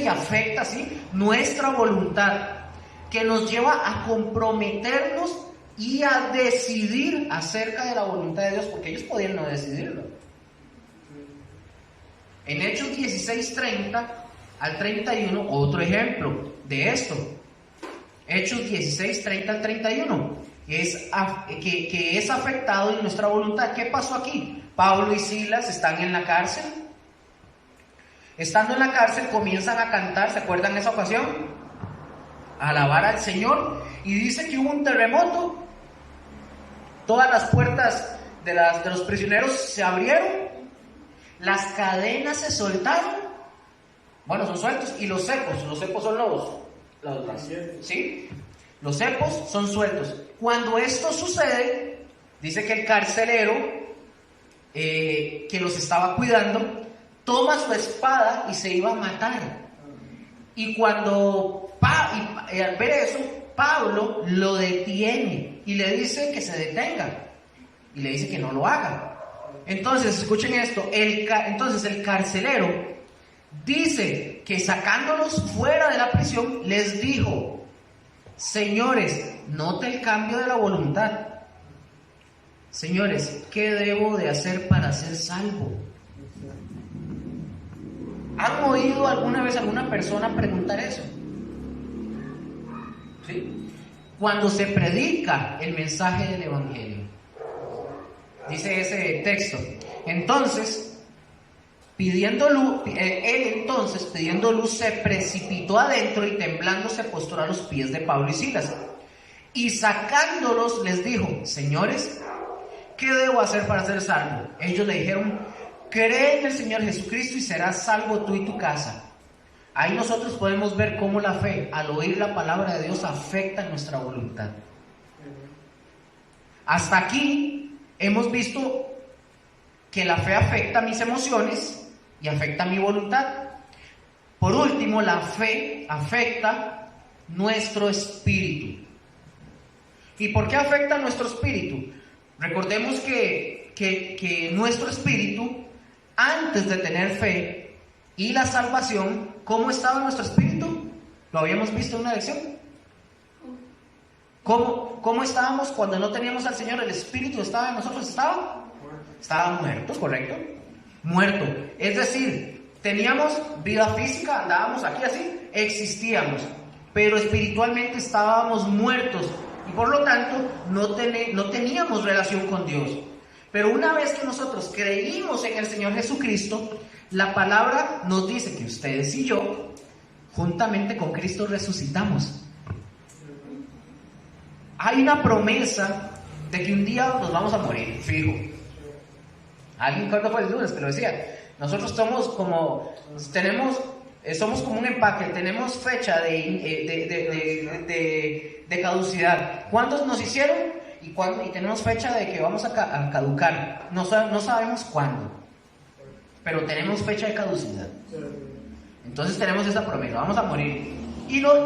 y afecta, ¿sí?, nuestra voluntad, que nos lleva a comprometernos y a decidir acerca de la voluntad de Dios, porque ellos podían no decidirlo. En Hechos 16:30 al 31, otro ejemplo de esto. Hechos 16:30 al 31, que es afectado en nuestra voluntad. ¿Qué pasó aquí? Pablo y Silas están en la cárcel. Estando en la cárcel comienzan a cantar, ¿se acuerdan de esa ocasión? A alabar al Señor, y dice que hubo un terremoto. Todas las puertas de los prisioneros se abrieron, las cadenas se soltaron, bueno, son sueltos, y los cepos son ¿sí? Los cepos son sueltos. Cuando esto sucede, dice que el carcelero que los estaba cuidando toma su espada y se iba a matar. Y al ver eso, Pablo lo detiene y le dice que se detenga, y le dice que no lo haga. Entonces, escuchen esto, entonces el carcelero dice que sacándolos fuera de la prisión, les dijo: señores, note el cambio de la voluntad. Señores, ¿qué debo de hacer para ser salvo? ¿Han oído alguna vez alguna persona preguntar eso? ¿Sí? Cuando se predica el mensaje del Evangelio. Dice ese texto. Entonces, pidiendo luz, se precipitó adentro y temblando se postró a los pies de Pablo y Silas. Y sacándolos les dijo: señores, ¿qué debo hacer para ser salvo? Ellos le dijeron: cree en el Señor Jesucristo y serás salvo tú y tu casa. Ahí nosotros podemos ver cómo la fe, al oír la palabra de Dios, afecta nuestra voluntad. Hasta aquí hemos visto que la fe afecta mis emociones y afecta mi voluntad. Por último, la fe afecta nuestro espíritu. ¿Y por qué afecta nuestro espíritu? Recordemos que nuestro espíritu, antes de tener fe y la salvación, ¿cómo estaba nuestro espíritu? Lo habíamos visto en una lección. ¿Cómo estábamos cuando no teníamos al Señor? El espíritu estaba en nosotros, estaba muerto, ¿correcto? Muerto. Es decir, teníamos vida física, andábamos aquí así, existíamos, pero espiritualmente estábamos muertos y por lo tanto no teníamos relación con Dios. Pero una vez que nosotros creímos en el Señor Jesucristo, la palabra nos dice que ustedes y yo, juntamente con Cristo, resucitamos. Hay una promesa de que un día nos vamos a morir, fijo. Alguien, creo que fue el lunes que lo decía. Nosotros somos como un empaque, tenemos fecha de caducidad. ¿Cuándo nos hicieron? Y tenemos fecha de que vamos a caducar. No sabemos cuándo, pero tenemos fecha de caducidad. Entonces tenemos esa promesa, vamos a morir.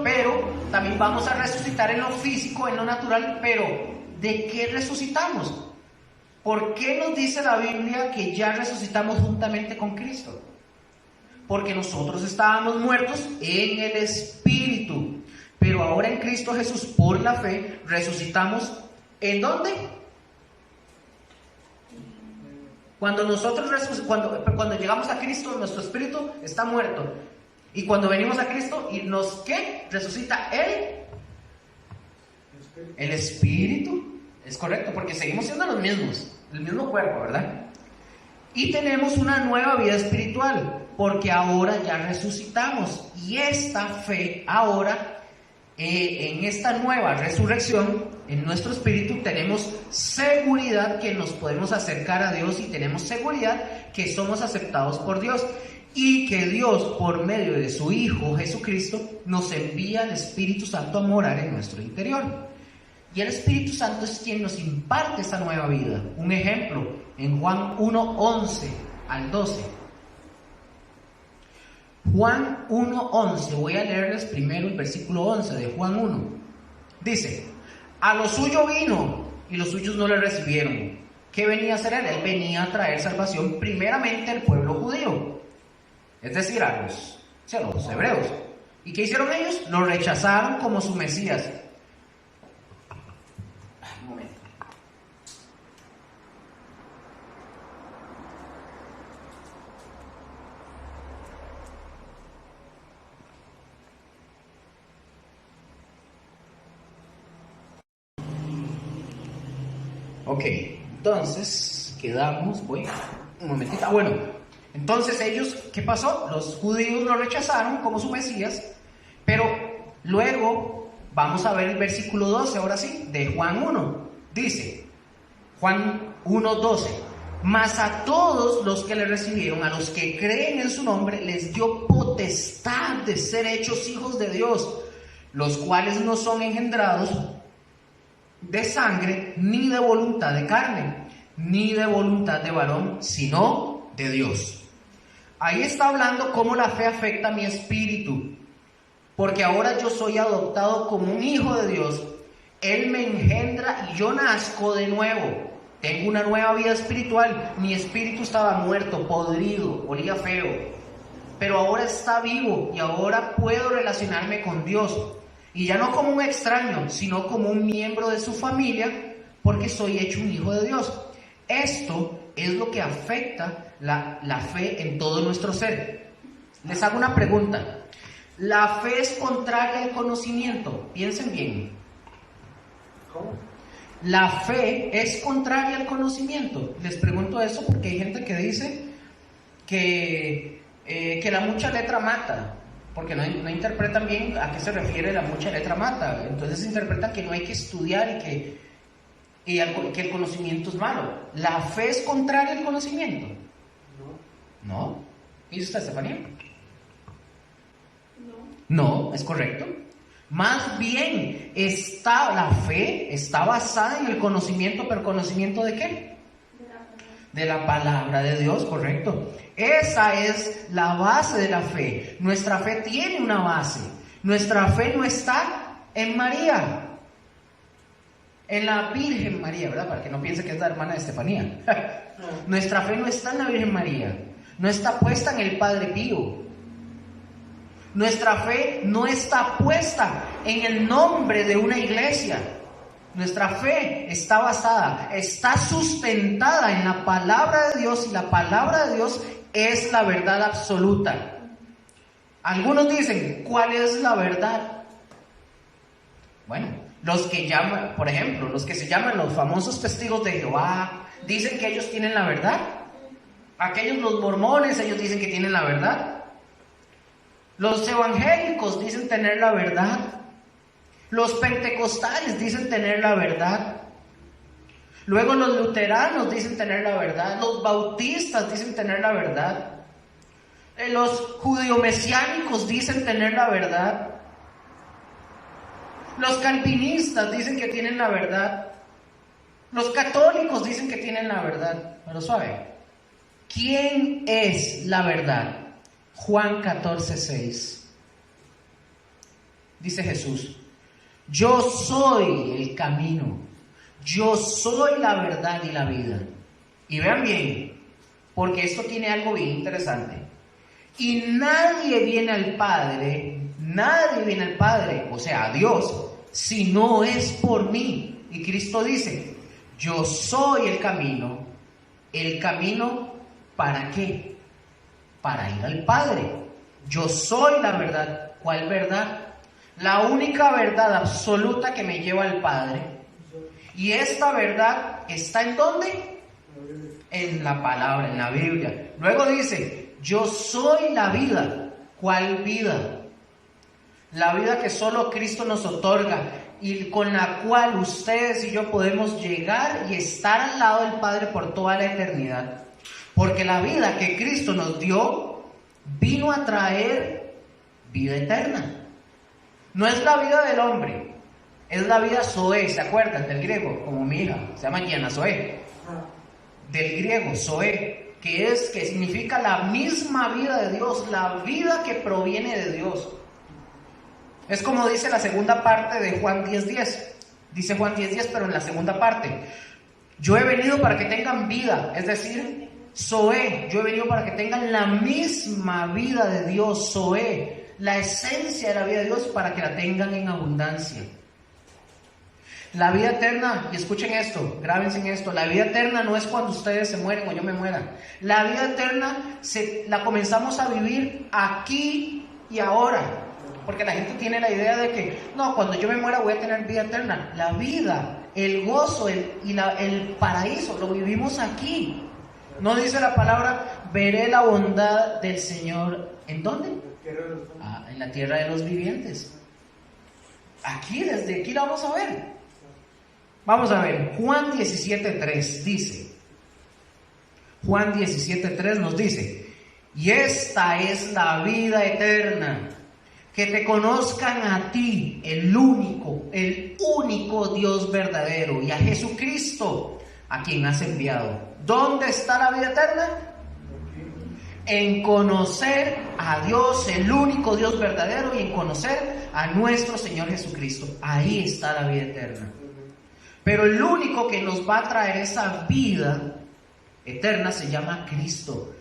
Pero también vamos a resucitar en lo físico, en lo natural. Pero ¿de qué resucitamos? ¿Por qué nos dice la Biblia que ya resucitamos juntamente con Cristo? Porque nosotros estábamos muertos en el espíritu, pero ahora en Cristo Jesús, por la fe, resucitamos. ¿En dónde? Cuando llegamos a Cristo, nuestro espíritu está muerto. Y cuando venimos a Cristo, y ¿qué? Resucita el espíritu. Es correcto, porque seguimos siendo los mismos, el mismo cuerpo, ¿verdad? Y tenemos una nueva vida espiritual, porque ahora ya resucitamos. Y esta fe ahora, en esta nueva resurrección, en nuestro espíritu tenemos seguridad que nos podemos acercar a Dios y tenemos seguridad que somos aceptados por Dios. Y que Dios, por medio de su Hijo Jesucristo, nos envía el Espíritu Santo a morar en nuestro interior. Y el Espíritu Santo es quien nos imparte esa nueva vida. Un ejemplo, en Juan 1:11 al 12. Juan 1:11, voy a leerles primero el versículo 11 de Juan 1. Dice: a lo suyo vino, y los suyos no le recibieron. ¿Qué venía a hacer él? Él venía a traer salvación primeramente al pueblo judío, es decir, a los hebreos. ¿Y qué hicieron ellos? Lo rechazaron como su Mesías. Un momento. Ok, entonces quedamos, un momentito. Bueno, entonces ellos, ¿qué pasó? Los judíos lo rechazaron como su Mesías, pero luego vamos a ver el versículo 12, ahora sí, de Juan 1. Dice, Juan 1:12, mas a todos los que le recibieron, a los que creen en su nombre, les dio potestad de ser hechos hijos de Dios, los cuales no son engendrados de sangre, ni de voluntad de carne, ni de voluntad de varón, sino de Dios. Ahí está hablando cómo la fe afecta a mi espíritu, porque ahora yo soy adoptado como un hijo de Dios. Él me engendra y yo nazco de nuevo. Tengo una nueva vida espiritual. Mi espíritu estaba muerto, podrido, olía feo, pero ahora está vivo y ahora puedo relacionarme con Dios. Y ya no como un extraño, sino como un miembro de su familia, porque soy hecho un hijo de Dios. Esto es lo que afecta la fe en todo nuestro ser. Les hago una pregunta. ¿La fe es contraria al conocimiento? Piensen bien. ¿Cómo? ¿La fe es contraria al conocimiento? Les pregunto eso porque hay gente que dice que la mucha letra mata. porque no interpretan bien a qué se refiere la mucha letra mata. Entonces interpretan que no hay que estudiar y que el conocimiento es malo. ¿La fe es contraria al conocimiento? No. ¿Y usted, Estefanía? No, es correcto. Más bien, la fe está basada en el conocimiento, pero ¿conocimiento de qué? De la palabra de Dios, correcto. Esa es la base de la fe. Nuestra fe tiene una base. Nuestra fe no está en María, en la Virgen María, ¿verdad? Para que no piense que es la hermana de Estefanía. Nuestra fe no está en la Virgen María, no está puesta en el Padre Pío. Nuestra fe no está puesta en el nombre de una iglesia. Nuestra fe está basada, está sustentada en la palabra de Dios, y la palabra de Dios es la verdad absoluta. Algunos dicen, ¿cuál es la verdad? Bueno, los que llaman, por ejemplo, los que se llaman los famosos testigos de Jehová, dicen que ellos tienen la verdad. Aquellos, los mormones, ellos dicen que tienen la verdad. Los evangélicos dicen tener la verdad. Los pentecostales dicen tener la verdad. Luego los luteranos dicen tener la verdad. Los bautistas dicen tener la verdad. Los judio-mesiánicos dicen tener la verdad. Los calvinistas dicen que tienen la verdad. Los católicos dicen que tienen la verdad. Pero suave, ¿quién es la verdad? Juan 14:6. Dice Jesús: yo soy el camino, yo soy la verdad y la vida. Y vean bien, porque esto tiene algo bien interesante. Y nadie viene al Padre, o sea, a Dios, si no es por mí. Y Cristo dice: yo soy el camino. ¿El camino para qué? Para ir al Padre. Yo soy la verdad. ¿Cuál verdad? La única verdad absoluta que me lleva al Padre. Y esta verdad está ¿en dónde? En la palabra, en la Biblia. Luego dice: yo soy la vida. ¿Cuál vida? La vida que solo Cristo nos otorga, y con la cual ustedes y yo podemos llegar y estar al lado del Padre por toda la eternidad. Porque la vida que Cristo nos dio vino a traer vida eterna. No es la vida del hombre, es la vida Zoe. ¿Se acuerdan del griego? Como mi hija, se llama Gianna Zoe. Del griego Zoe, que significa la misma vida de Dios, la vida que proviene de Dios. Es como dice la segunda parte de Juan 10:10. Dice Juan 10:10, pero en la segunda parte: yo he venido para que tengan vida, es decir, Zoe, yo he venido para que tengan la misma vida de Dios, Zoe, la esencia de la vida de Dios, para que la tengan en abundancia. La vida eterna, y escuchen esto, grábense en esto, la vida eterna no es cuando ustedes se mueren o yo me muera. La vida eterna la comenzamos a vivir aquí y ahora, porque la gente tiene la idea de que, no, cuando yo me muera voy a tener vida eterna. La vida, el gozo el paraíso, lo vivimos aquí. ¿No dice la palabra: veré la bondad del Señor? ¿En dónde? En la tierra de los vivientes. Aquí, desde aquí la vamos a ver. Vamos a ver, Juan 17:3 dice. Juan 17:3 nos dice: y esta es la vida eterna, que te conozcan a ti, el único Dios verdadero, y a Jesucristo, a quien has enviado. ¿Dónde está la vida eterna? En conocer a Dios, el único Dios verdadero, y en conocer a nuestro Señor Jesucristo. Ahí está la vida eterna. Pero el único que nos va a traer esa vida eterna se llama Cristo,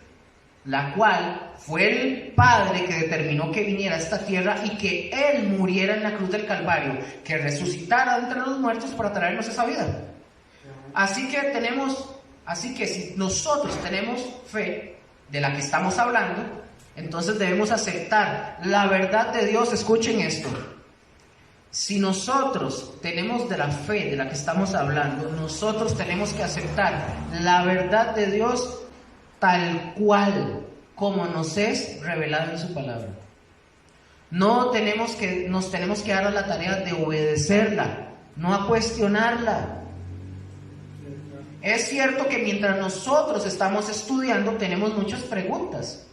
la cual fue el Padre que determinó que viniera a esta tierra y que Él muriera en la cruz del Calvario, que resucitara entre los muertos para traernos esa vida. Así que si nosotros tenemos fe de la que estamos hablando, entonces debemos aceptar la verdad de Dios. Escuchen esto: si nosotros tenemos de la fe de la que estamos hablando, nosotros tenemos que aceptar la verdad de Dios tal cual como nos es revelado en su palabra. nos tenemos que dar a la tarea de obedecerla, no a cuestionarla. Es cierto que mientras nosotros estamos estudiando tenemos muchas preguntas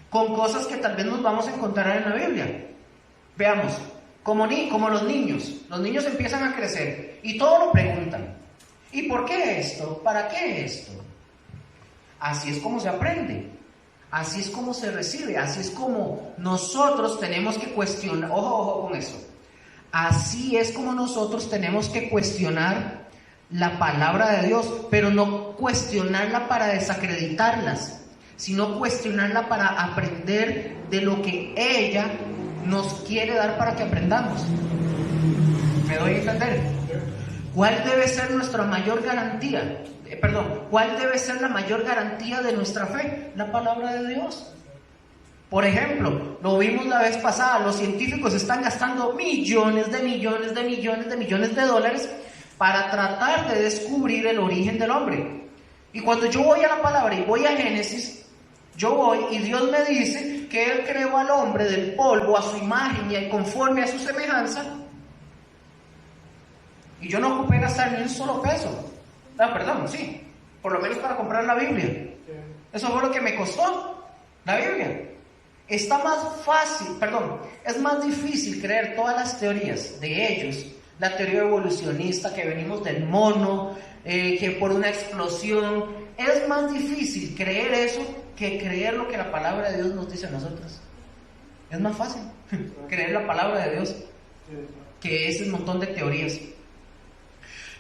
con cosas que tal vez nos vamos a encontrar en la Biblia. Veamos, como los niños empiezan a crecer y todo lo preguntan. ¿Y por qué esto? ¿Para qué esto? Así es como se aprende, así es como se recibe, así es como nosotros tenemos que cuestionar. Ojo con eso. Así es como nosotros tenemos que cuestionar la palabra de Dios, pero no cuestionarla para desacreditarlas, sino cuestionarla para aprender de lo que ella nos quiere dar para que aprendamos. ¿Me doy a entender? ¿Cuál debe ser nuestra mayor garantía? ¿Cuál debe ser la mayor garantía de nuestra fe? La palabra de Dios. Por ejemplo, lo vimos la vez pasada, los científicos están gastando millones de dólares para tratar de descubrir el origen del hombre. Y cuando yo voy a la palabra y voy a Génesis, yo voy y Dios me dice que Él creó al hombre del polvo a su imagen y conforme a su semejanza, y yo no ocupé gastar ni un solo peso. Por lo menos para comprar la Biblia. Eso fue lo que me costó, la Biblia. Es más difícil creer todas las teorías de ellos, la teoría evolucionista, que venimos del mono, que por una explosión. Es más difícil creer eso que creer lo que la palabra de Dios nos dice a nosotros. Es más fácil creer la palabra de Dios que ese montón de teorías.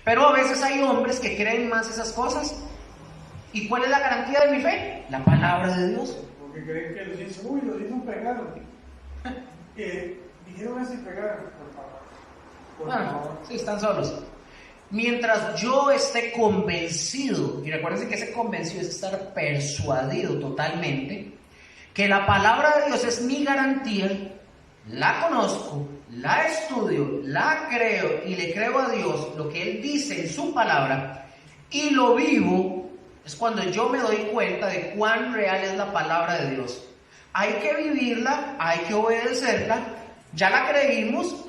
Pero a veces hay hombres que creen más esas cosas. ¿Y cuál es la garantía de mi fe? La palabra de Dios. Porque creen que los dice, los hizo un pegado. Dijeron así pegar, por favor. Sí, están solos. Mientras yo esté convencido, y recuerden que ese convencido es estar persuadido totalmente, que la palabra de Dios es mi garantía, la conozco, la estudio, la creo y le creo a Dios lo que Él dice en su palabra y lo vivo, es cuando yo me doy cuenta de cuán real es la palabra de Dios. Hay que vivirla, hay que obedecerla, ya la creímos,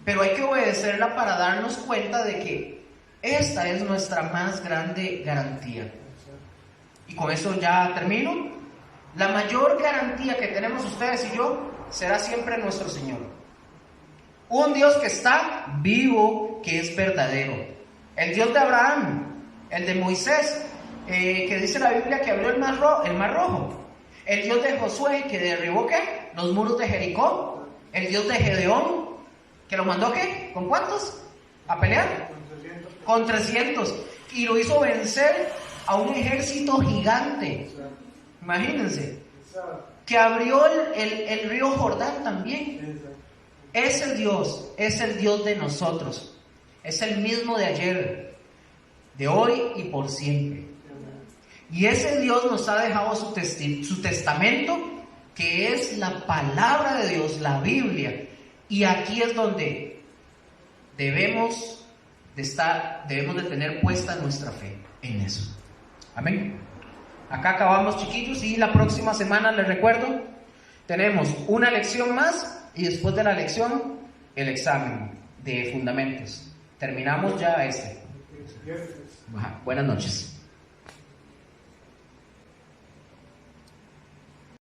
pero hay que obedecerla para darnos cuenta de que esta es nuestra más grande garantía. Y con eso ya termino. La mayor garantía que tenemos ustedes y yo será siempre nuestro Señor. Un Dios que está vivo, que es verdadero. El Dios de Abraham, el de Moisés, que dice la Biblia que abrió el mar rojo. El Dios de Josué, que derribó ¿qué? Los muros de Jericó. El Dios de Gedeón, que lo mandó ¿qué? ¿Con cuántos? ¿A pelear? Con 300. Y lo hizo vencer a un ejército gigante. Imagínense. Que abrió el río Jordán también. Ese Dios es el Dios de nosotros. Es el mismo de ayer, de hoy y por siempre. Y ese Dios nos ha dejado su testamento, que es la palabra de Dios, la Biblia. Y aquí es donde debemos de tener puesta nuestra fe en eso. Amén. Acá acabamos, chiquillos, y la próxima semana, les recuerdo, tenemos una lección más y después de la lección, el examen de fundamentos. Terminamos ya este. Buenas noches.